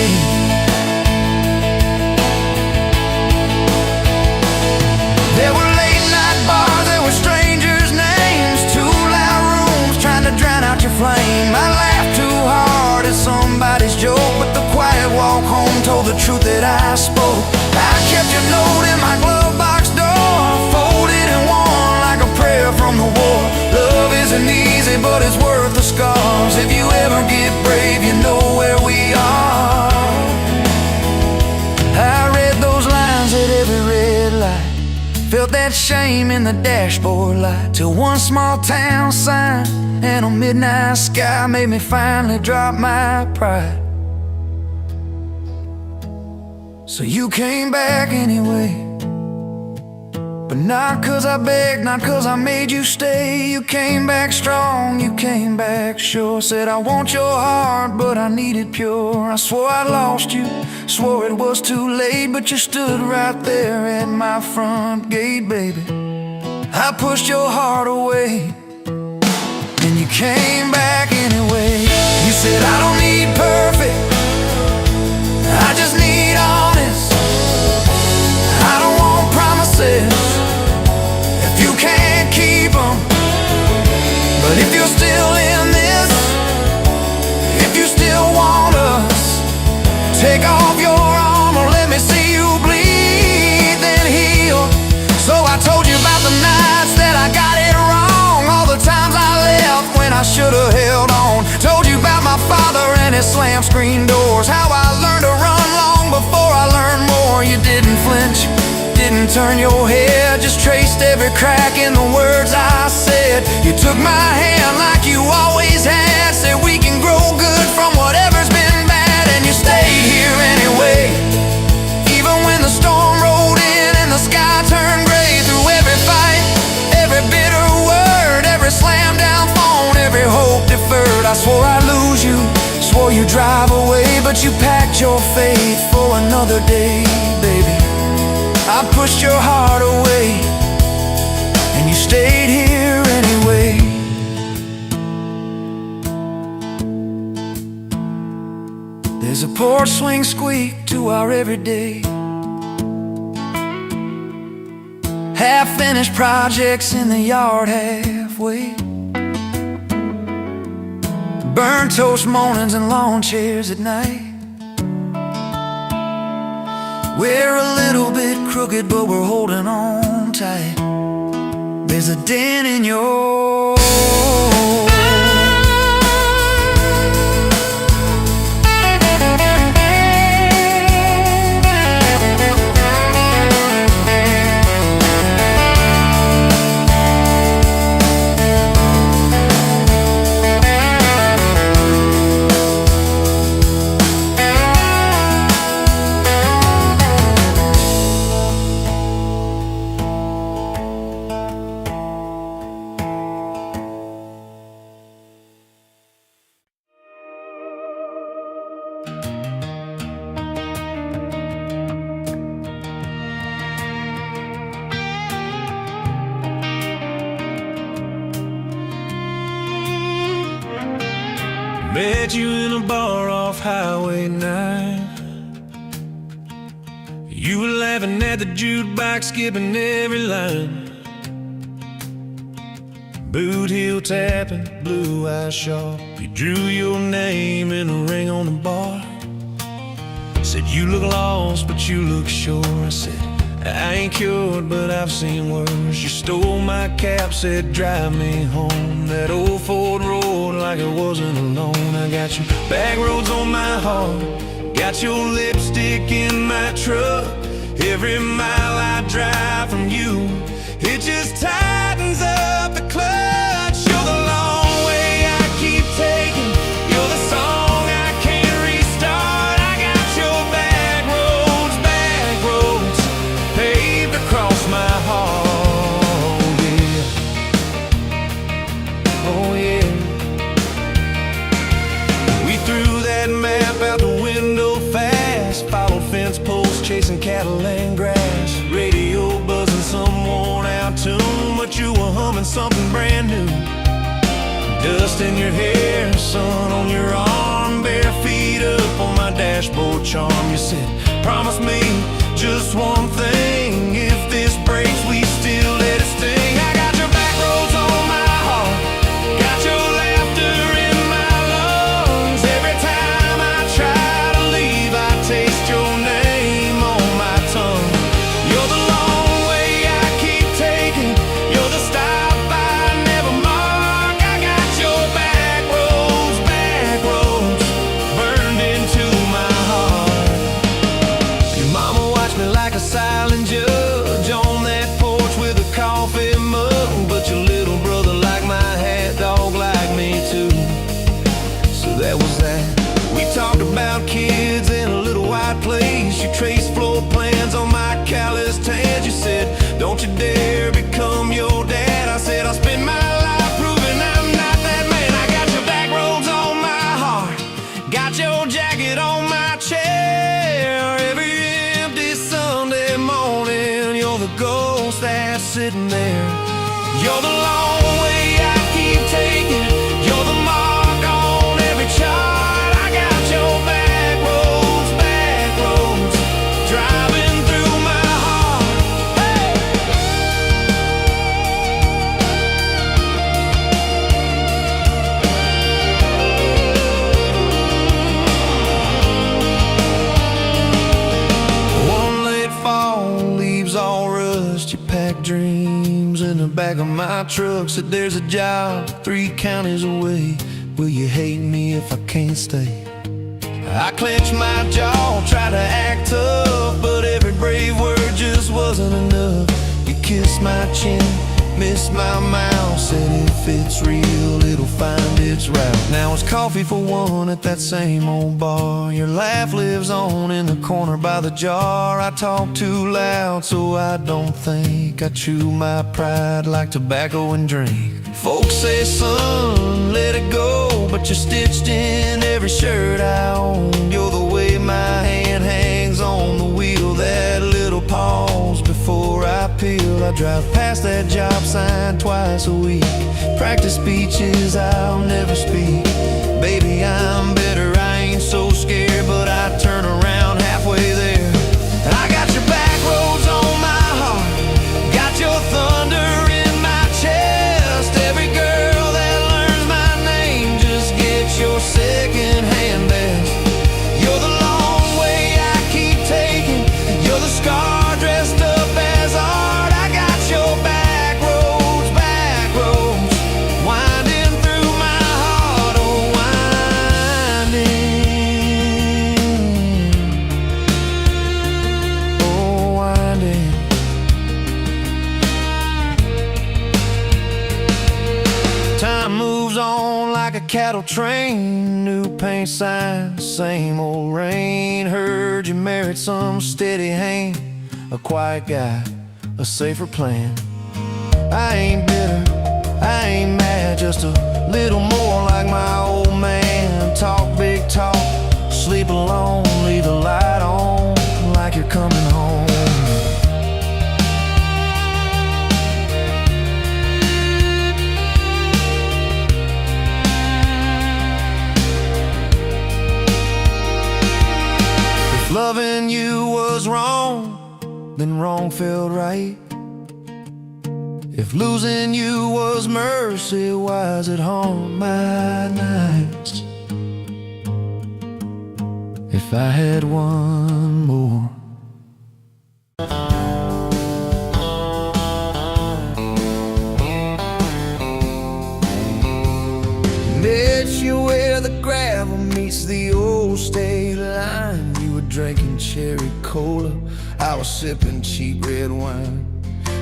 S3: There were late night bars, there were strangers' names, too loud rooms trying to drown out your flame. I laughed too hard at somebody's joke, but the quiet walk home told the truth that I spoke. I kept your note in my glove box door, folded and worn like a prayer from the war. Love isn't easy, but it's worth the scars. If you ever get brave, you know where we are. I read those lines at every red light, felt that shame in the dashboard light, till one small town sign and a midnight sky made me finally drop my pride. So you came back anyway, but not 'cause I begged, not 'cause I made you stay. You came back strong, you came back sure. Said I want your heart, but I need it pure. I swore I lost you, swore it was too late, but you stood right there at my front gate, baby. I pushed your heart away and you came back anyway. You said I don't need perfect, I just need honest. I don't want promises if you can't keep them. But if you're still in this, if you still want us, take off your armor, let me see you bleed, then heal. So I told you about the nights that I got it wrong, all the times I left when I should've held on. Told you about my father and his slam screen doors, how I learned to run long before I learned more. You didn't flinch, didn't turn your head, just traced every crack in the words I said. You took my hand like you always had, said we can grow good from whatever's been bad, and you stayed. Once you packed your faith for another day, baby, I pushed your heart away, and you stayed here anyway. There's a porch swing squeak to our everyday, half-finished projects in the yard halfway, burnt toast mornings and lawn chairs at night. We're a little bit crooked, but we're holding on tight. There's a dent in your
S1: Met you in a bar off Highway 9. You were laughing at the jukebox, skipping every line. Boot heel tapping, blue eyes sharp. You drew your name in a ring on the bar. Said you look lost, but you look sure. I said, I ain't cured, but I've seen worse. You stole my cap, said drive me home. That old Ford road like it wasn't alone. I got your back roads on my heart, got your lipstick in my truck. Every mile I drive from you, it just tightens up the clutch. You're the long way I keep taking, you're the song I can't restart. I got your back roads paved across my heart, yeah. Oh yeah. We threw that map out the window fast, followed fence posts, chasing cattle and grass. Radio buzzing some worn out tune, but you were humming something brand new. Dust in your hair, sun on your arm, bare feet up on my dashboard charm. You said, promise me just one thing, if this breaks we still let it sting. I got your back roads on my heart, got your laughter in my lungs. Every time I try to leave, I taste your name on my tongue. You're the long way I keep taking, you're the stop I never mark. I got your back roads burned into my heart. Your mama watched me like a silent judge on that porch with a coffee mug, but your little brother liked my hat, dog liked me too. So that was that. We talked about kids in a little white place. You traced floor plans on my calloused hands. You said, don't you dare become your dad. I said, I'll spend my life proving I'm not that man. I got your back roads on my heart, got your jacket on my chair. Every empty Sunday morning, you're the ghost that's sitting there. You're the long way I keep taking, you're the mark on every chart. I got your back roads driving through my heart. Hey! One late fall, leaves all rust. You pack dreams in the back of my truck. Said there's a job 3 counties away. Will you hate me if I can't stay? I clenched my jaw, tried to act tough, but every brave word just wasn't enough. You kissed my chin, missed my mouth, said if it's real, it'll find its route. Now it's coffee for one at that same old bar. Your laugh lives on in the corner by the jar. I talk too loud, so I don't think. I chew my pride like tobacco and drink. Folks say, son, let it go, but you're stitched in every shirt I own. You're the
S3: past that job sign twice a week. Practice speeches I'll never speak. Baby, I'm better, I ain't so scared, but I turn around halfway there. I got your back roads on my heart, got your thunder in my chest. Every girl that learns my name just gets your second-hand best. You're the long way I keep taking, you're the scar dressed up as art. I got your back roads, winding through my heart, oh winding. Time moves on like a cattle train, new paint sign, same old rain. Heard you married some steady hand, a quiet guy, a safer plan. I ain't bitter, I ain't mad, just a little more like my old man. Talk big talk, sleep alone, leave the light on like you're coming home. If loving you was wrong, then wrong felt right. If losing you was mercy, why is it haunt my nights? If I had one more. Met you where the gravel meets the old state line. You were drinking cherry cola, I was sipping cheap red wine.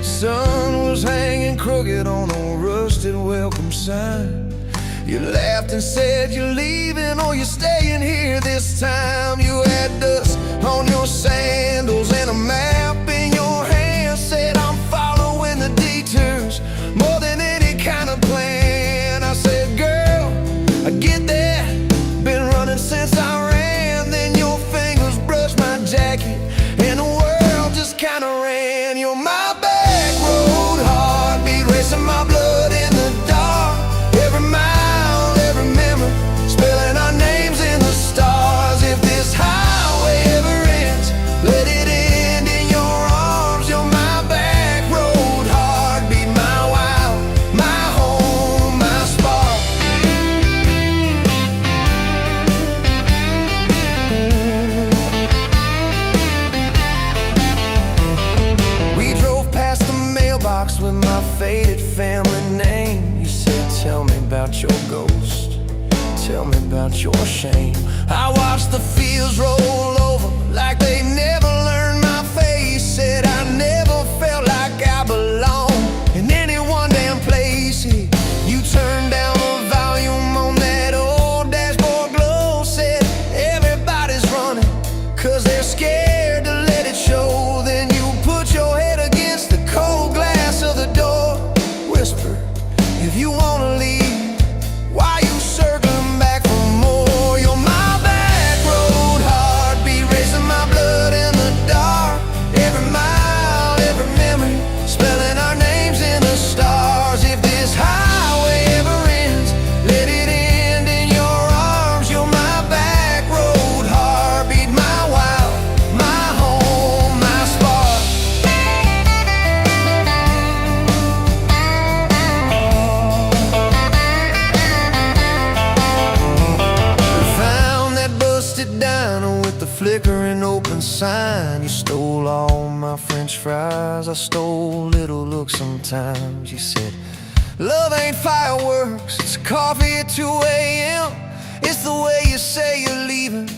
S3: Sun was hanging crooked on a rusted welcome sign. You laughed and said you're leaving or you're staying here this time. You had dust on your sandals and a map in your hand. Said I'm following the detours more than any kind of plan. I said, girl, I get that, been running since I ran. Then your fingers brushed my jacket and the world just kinda ran. You're my back road, heartbeat racing my blood in the dark. Every mile, every memory, spelling our names in the stars. If this highway ever ends, let it end in your arms. You're my back road, heartbeat, my wild, my home, my spark. We drove past the mailbox with my faded family name. You said, tell me about your ghost, tell me about your shame. I watched the fields roll over like they never learned my face. Said I never felt like I belonged in any one damn place. You turned down the volume on that old dashboard glow. Said everybody's running 'cause they're scared to let it show. Then you put your head against the cold glass of the door. Whisper, if you wanna leave, why you circling back for more? You're my back road, heartbeat racing my blood in the dark. Every mile, every memory, spelling our names in the stars. If this highway ever ends, let it end in your arms. You're my back road, heartbeat, my wild, my home, my spark. Found that busted diner with the flickering open sign. You stole all my french fries, I stole little looks sometimes. You said, love ain't fireworks, it's coffee at 2 a.m. It's the way you say you're leaving,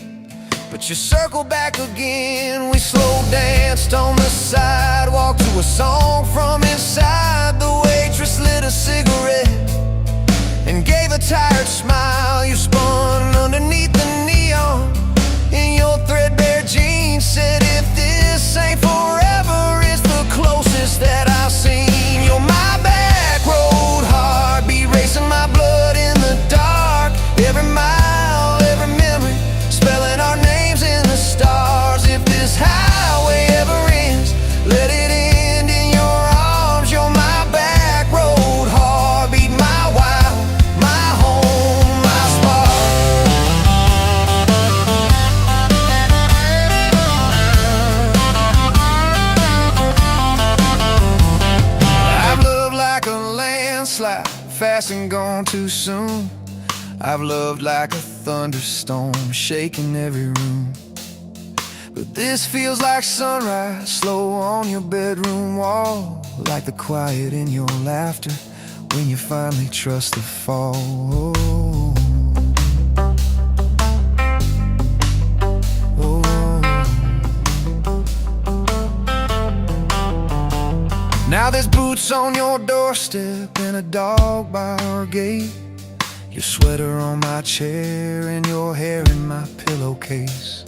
S3: but you circle back again. We slow danced on the sidewalk to a song from inside. The waitress lit a cigarette and gave a tired smile. You spun underneath the neon in your threadbare jeans. Said if this ain't forever, it's the closest that I've seen. You're my back road, heartbeat racing my blood in the dark. Every mile, every memory, spelling our names in the stars. If this highway ever ends, let it end in your arms. You're my fast and gone too soon. I've loved like a thunderstorm, shaking every room. But this feels like sunrise, slow on your bedroom wall, like the quiet in your laughter when you finally trust the fall. Now there's boots on your doorstep and a dog by our gate, your sweater on my chair and your hair in my pillowcase.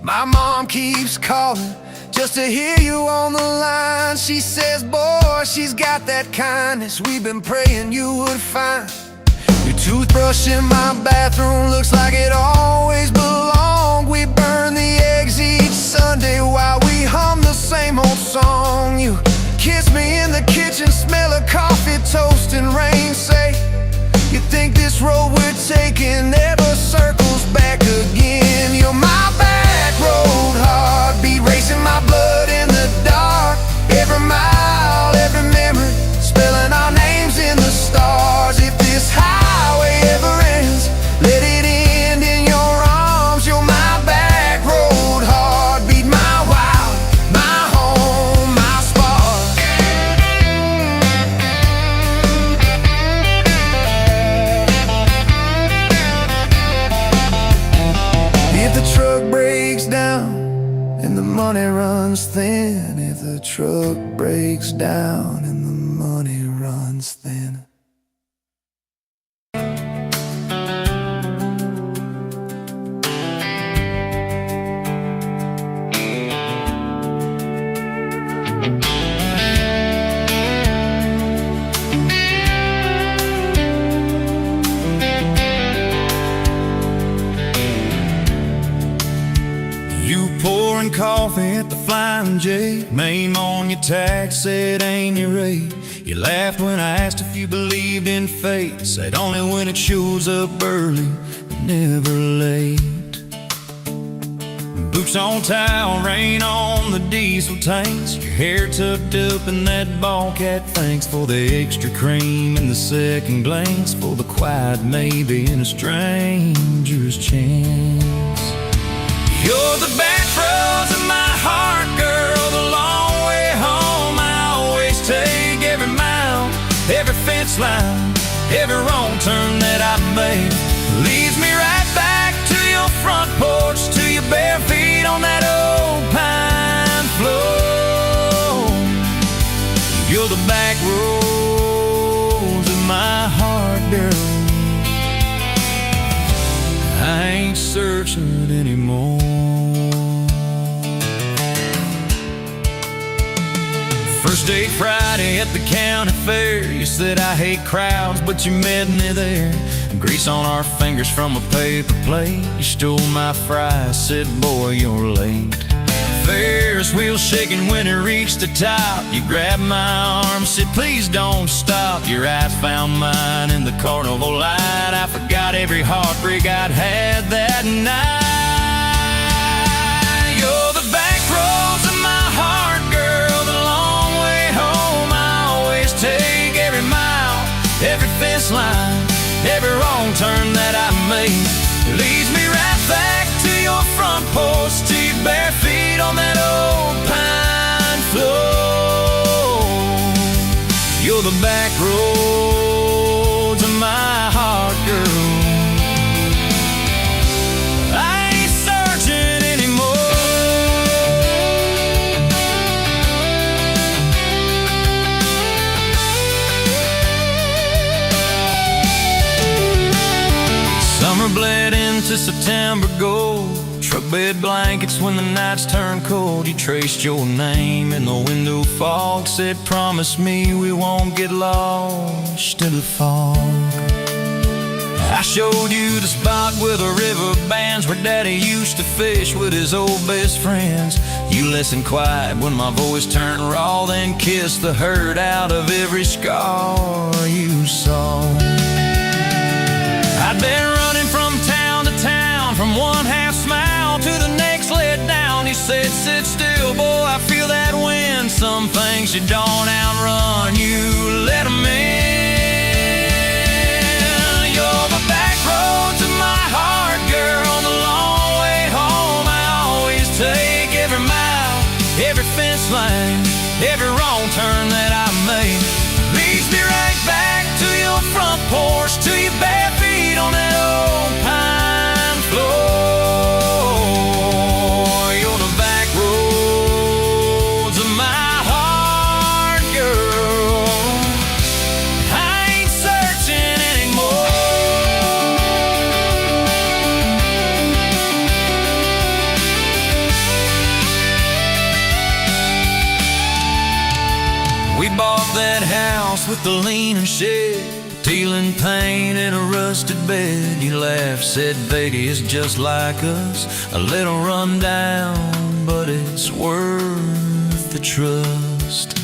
S3: My mom keeps calling just to hear you on the line. She says, boy, she's got that kindness we've been praying you would find. Your toothbrush in my bathroom looks like it always belonged. We burn the eggs each Sunday while we hum the same old song. You kiss me in the kitchen, smell of coffee, toast, and rain. Say, you think this road we're taking never circles back again. You're my back road heartbeat, racing my blood in the dark. Every mile, every memory, spelling our names in the stars. If this highway ever ends, let it end in your arms. You're my back road heartbeat, my wild, my home, my spark. If the truck breaks down and the money runs thin, if the truck breaks down and the money runs thin.
S1: You pouring coffee at the Flying J, name on your tag said ain't your rate. You laughed when I asked if you believed in fate, said only when it shows up early, never late. Boots on towel, rain on the diesel tanks, your hair tucked up in that ball cat. Thanks for the extra cream and the second glance, for the quiet maybe in a stranger's chance. You're the back roads of my heart, girl, the long way home. I always take every mile, every fence line, every wrong turn that I make leads me right back to your front porch, to your bare feet on that old pine floor. You're the back roads of my heart, girl. I ain't searching anymore. First day Friday at the county fair, you said I hate crowds, but you met me there. Grease on our fingers from a paper plate, you stole my fries, said boy you're late. Ferris wheel shaking when it reached the top, you grabbed my arm, said please don't stop. Your eyes found mine in the carnival light, I forgot every heartbreak I'd had that night. You're the back roads of my heart, girl, the long way home. I always take every mile, every fence line, every wrong turn that I make leads me right back to your front porch, to your bare feet on that old pine floor. You're the back roads of my heart, girl. I ain't searching anymore. Summer bled into September gold, truck bed blankets when the nights turn cold. You traced your name in the window fog, said promise me we won't get lost in the fog. I showed you the spot where the river bands, where Daddy used to fish with his old best friends. You listened quiet when my voice turned raw, then kissed the hurt out of every scar you saw. I'd been running from town to town, from one half smile to the next let down. You said sit still, boy, I feel that wind. Some things you don't outrun, you let them in. Every fence line, every wrong turn that I made leads me right back to your front porch, to your bare feet on that old pine floor. You're the back roads of my heart, girl. I ain't searching anymore. We bought that house with the leaning shed, peeling paint and a rusted bed. You laughed, said Vegas is just like us, a little run down, but it's worth the trust.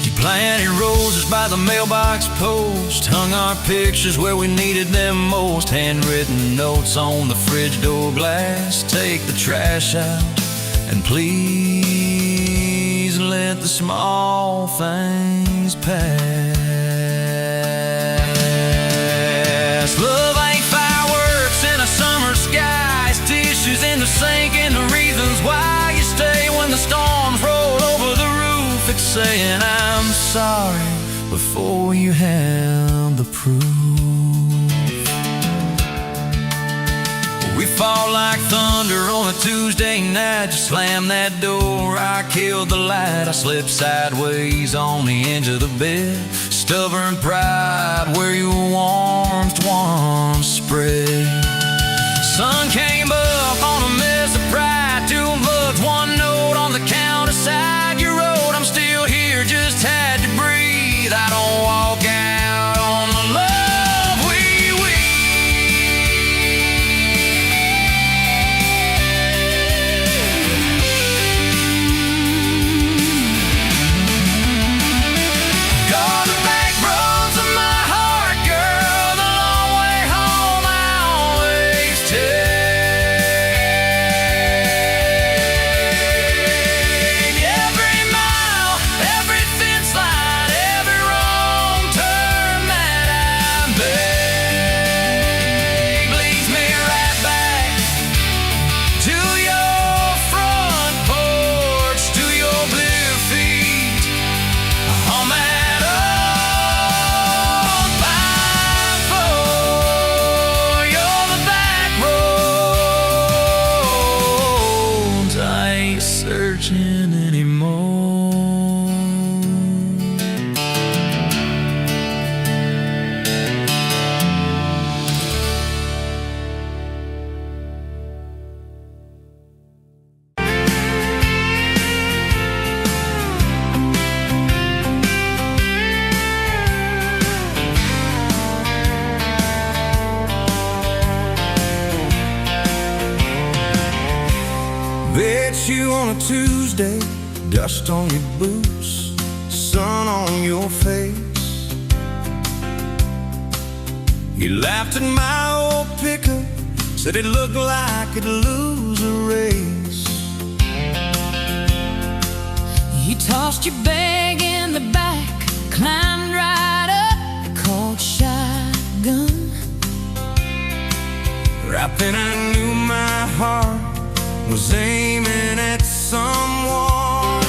S1: You planted roses by the mailbox post, hung our pictures where we needed them most, handwritten notes on the fridge door glass. Take the trash out and please let the small things pass. Love ain't fireworks in a summer sky, it's dishes in the sink and the reasons why you stay when the storms roll over the roof. It's saying I'm sorry before you have the proof. We fall like thunder on a Tuesday night. Just slam that door, I killed the light. I slipped sideways on the edge of the bed. Stubborn pride where your warmth once spread. Sun came up on a mess of pride. 2 bucks, 1 note on the counter side. You wrote, I'm still here, just had to breathe. I don't walk out on the love searching anymore.
S3: Bet you on a Tuesday, dust on your boots, sun on your face. You laughed at my old pickup, said it looked like it'd lose a race.
S2: You tossed your bag in the back, climbed right up, called shotgun.
S3: Right then I knew my heart was aiming at someone.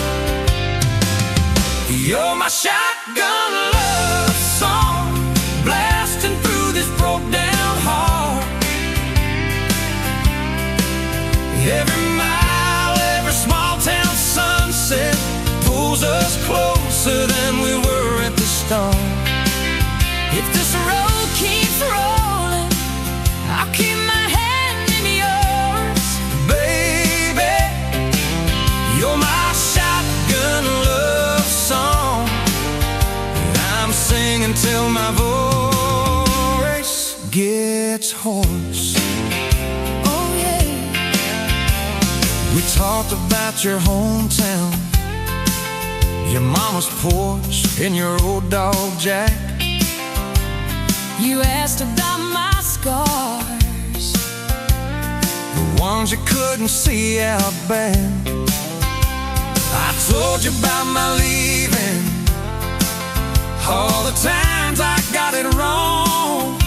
S3: You're my shotgun love song, blasting through this broke down heart. Every mile, every small town sunset pulls us closer than we were at the start.
S2: If this road keeps rolling, I'll keep my hand in yours.
S3: Baby, you're my shotgun love song, and I'm singing till my voice gets hoarse.
S2: Oh yeah.
S3: We talked about your hometown, your mama's porch, and your old dog Jack.
S2: You asked about my scars,
S3: The ones you couldn't see out back. I told you about my leaving, all the times I got it wrong.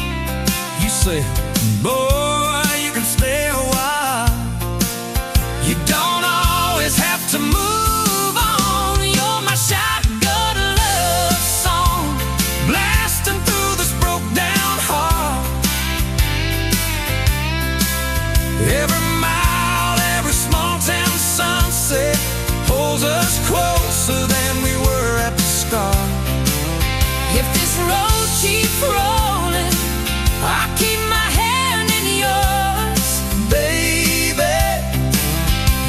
S3: You said, boy, you can stay a while, you don't always have to move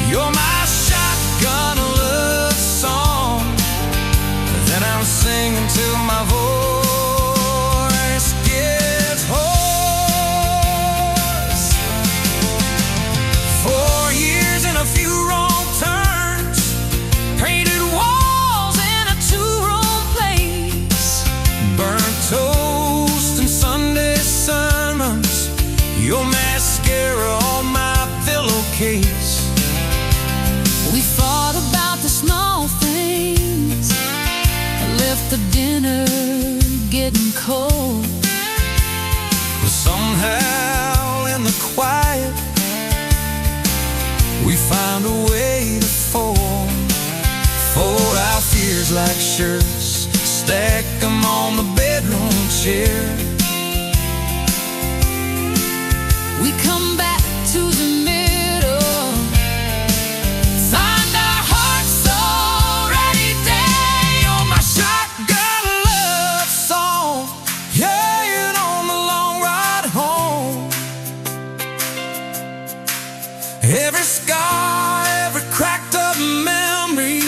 S1: You're my shotgun love song that I'm singing till my voice gets hoarse. 4 years and a few wrong turns, painted walls in a 2-room place, burnt toast and Sunday sermons, your mascara on my pillowcase.
S2: We fought about the small things, left the dinner getting cold.
S1: But somehow in the quiet, we found a way to fold our fears like shirts, stack them on the bedroom chair.
S2: We come back to the middle, find our hearts already dead.
S1: You're my shotgun love song, yeah, and on the long ride home. Every scar, every cracked up memory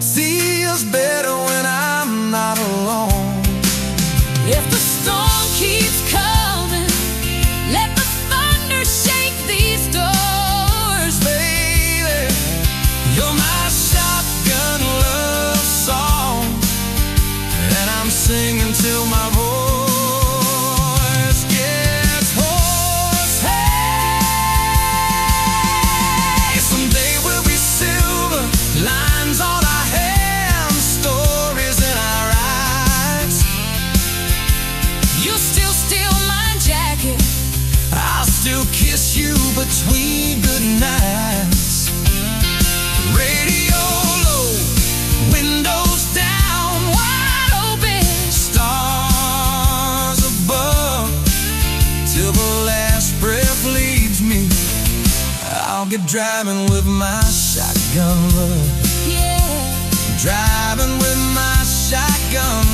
S1: feels better when I'm not alone.
S2: If the storm keeps coming, let the thunder shake these doors.
S1: Baby, you're my shotgun love song, and I'm singing till my voice gets hoarse. Hey, someday we'll be silver, lines on our hands, stories in our eyes.
S2: You still steal my jacket,
S1: I'll still kiss you between good nights. Radio low, windows down, wide open, stars above, till the last breath leaves me. I'll get driving with my shotgun love,
S2: yeah.
S1: driving with my shotgun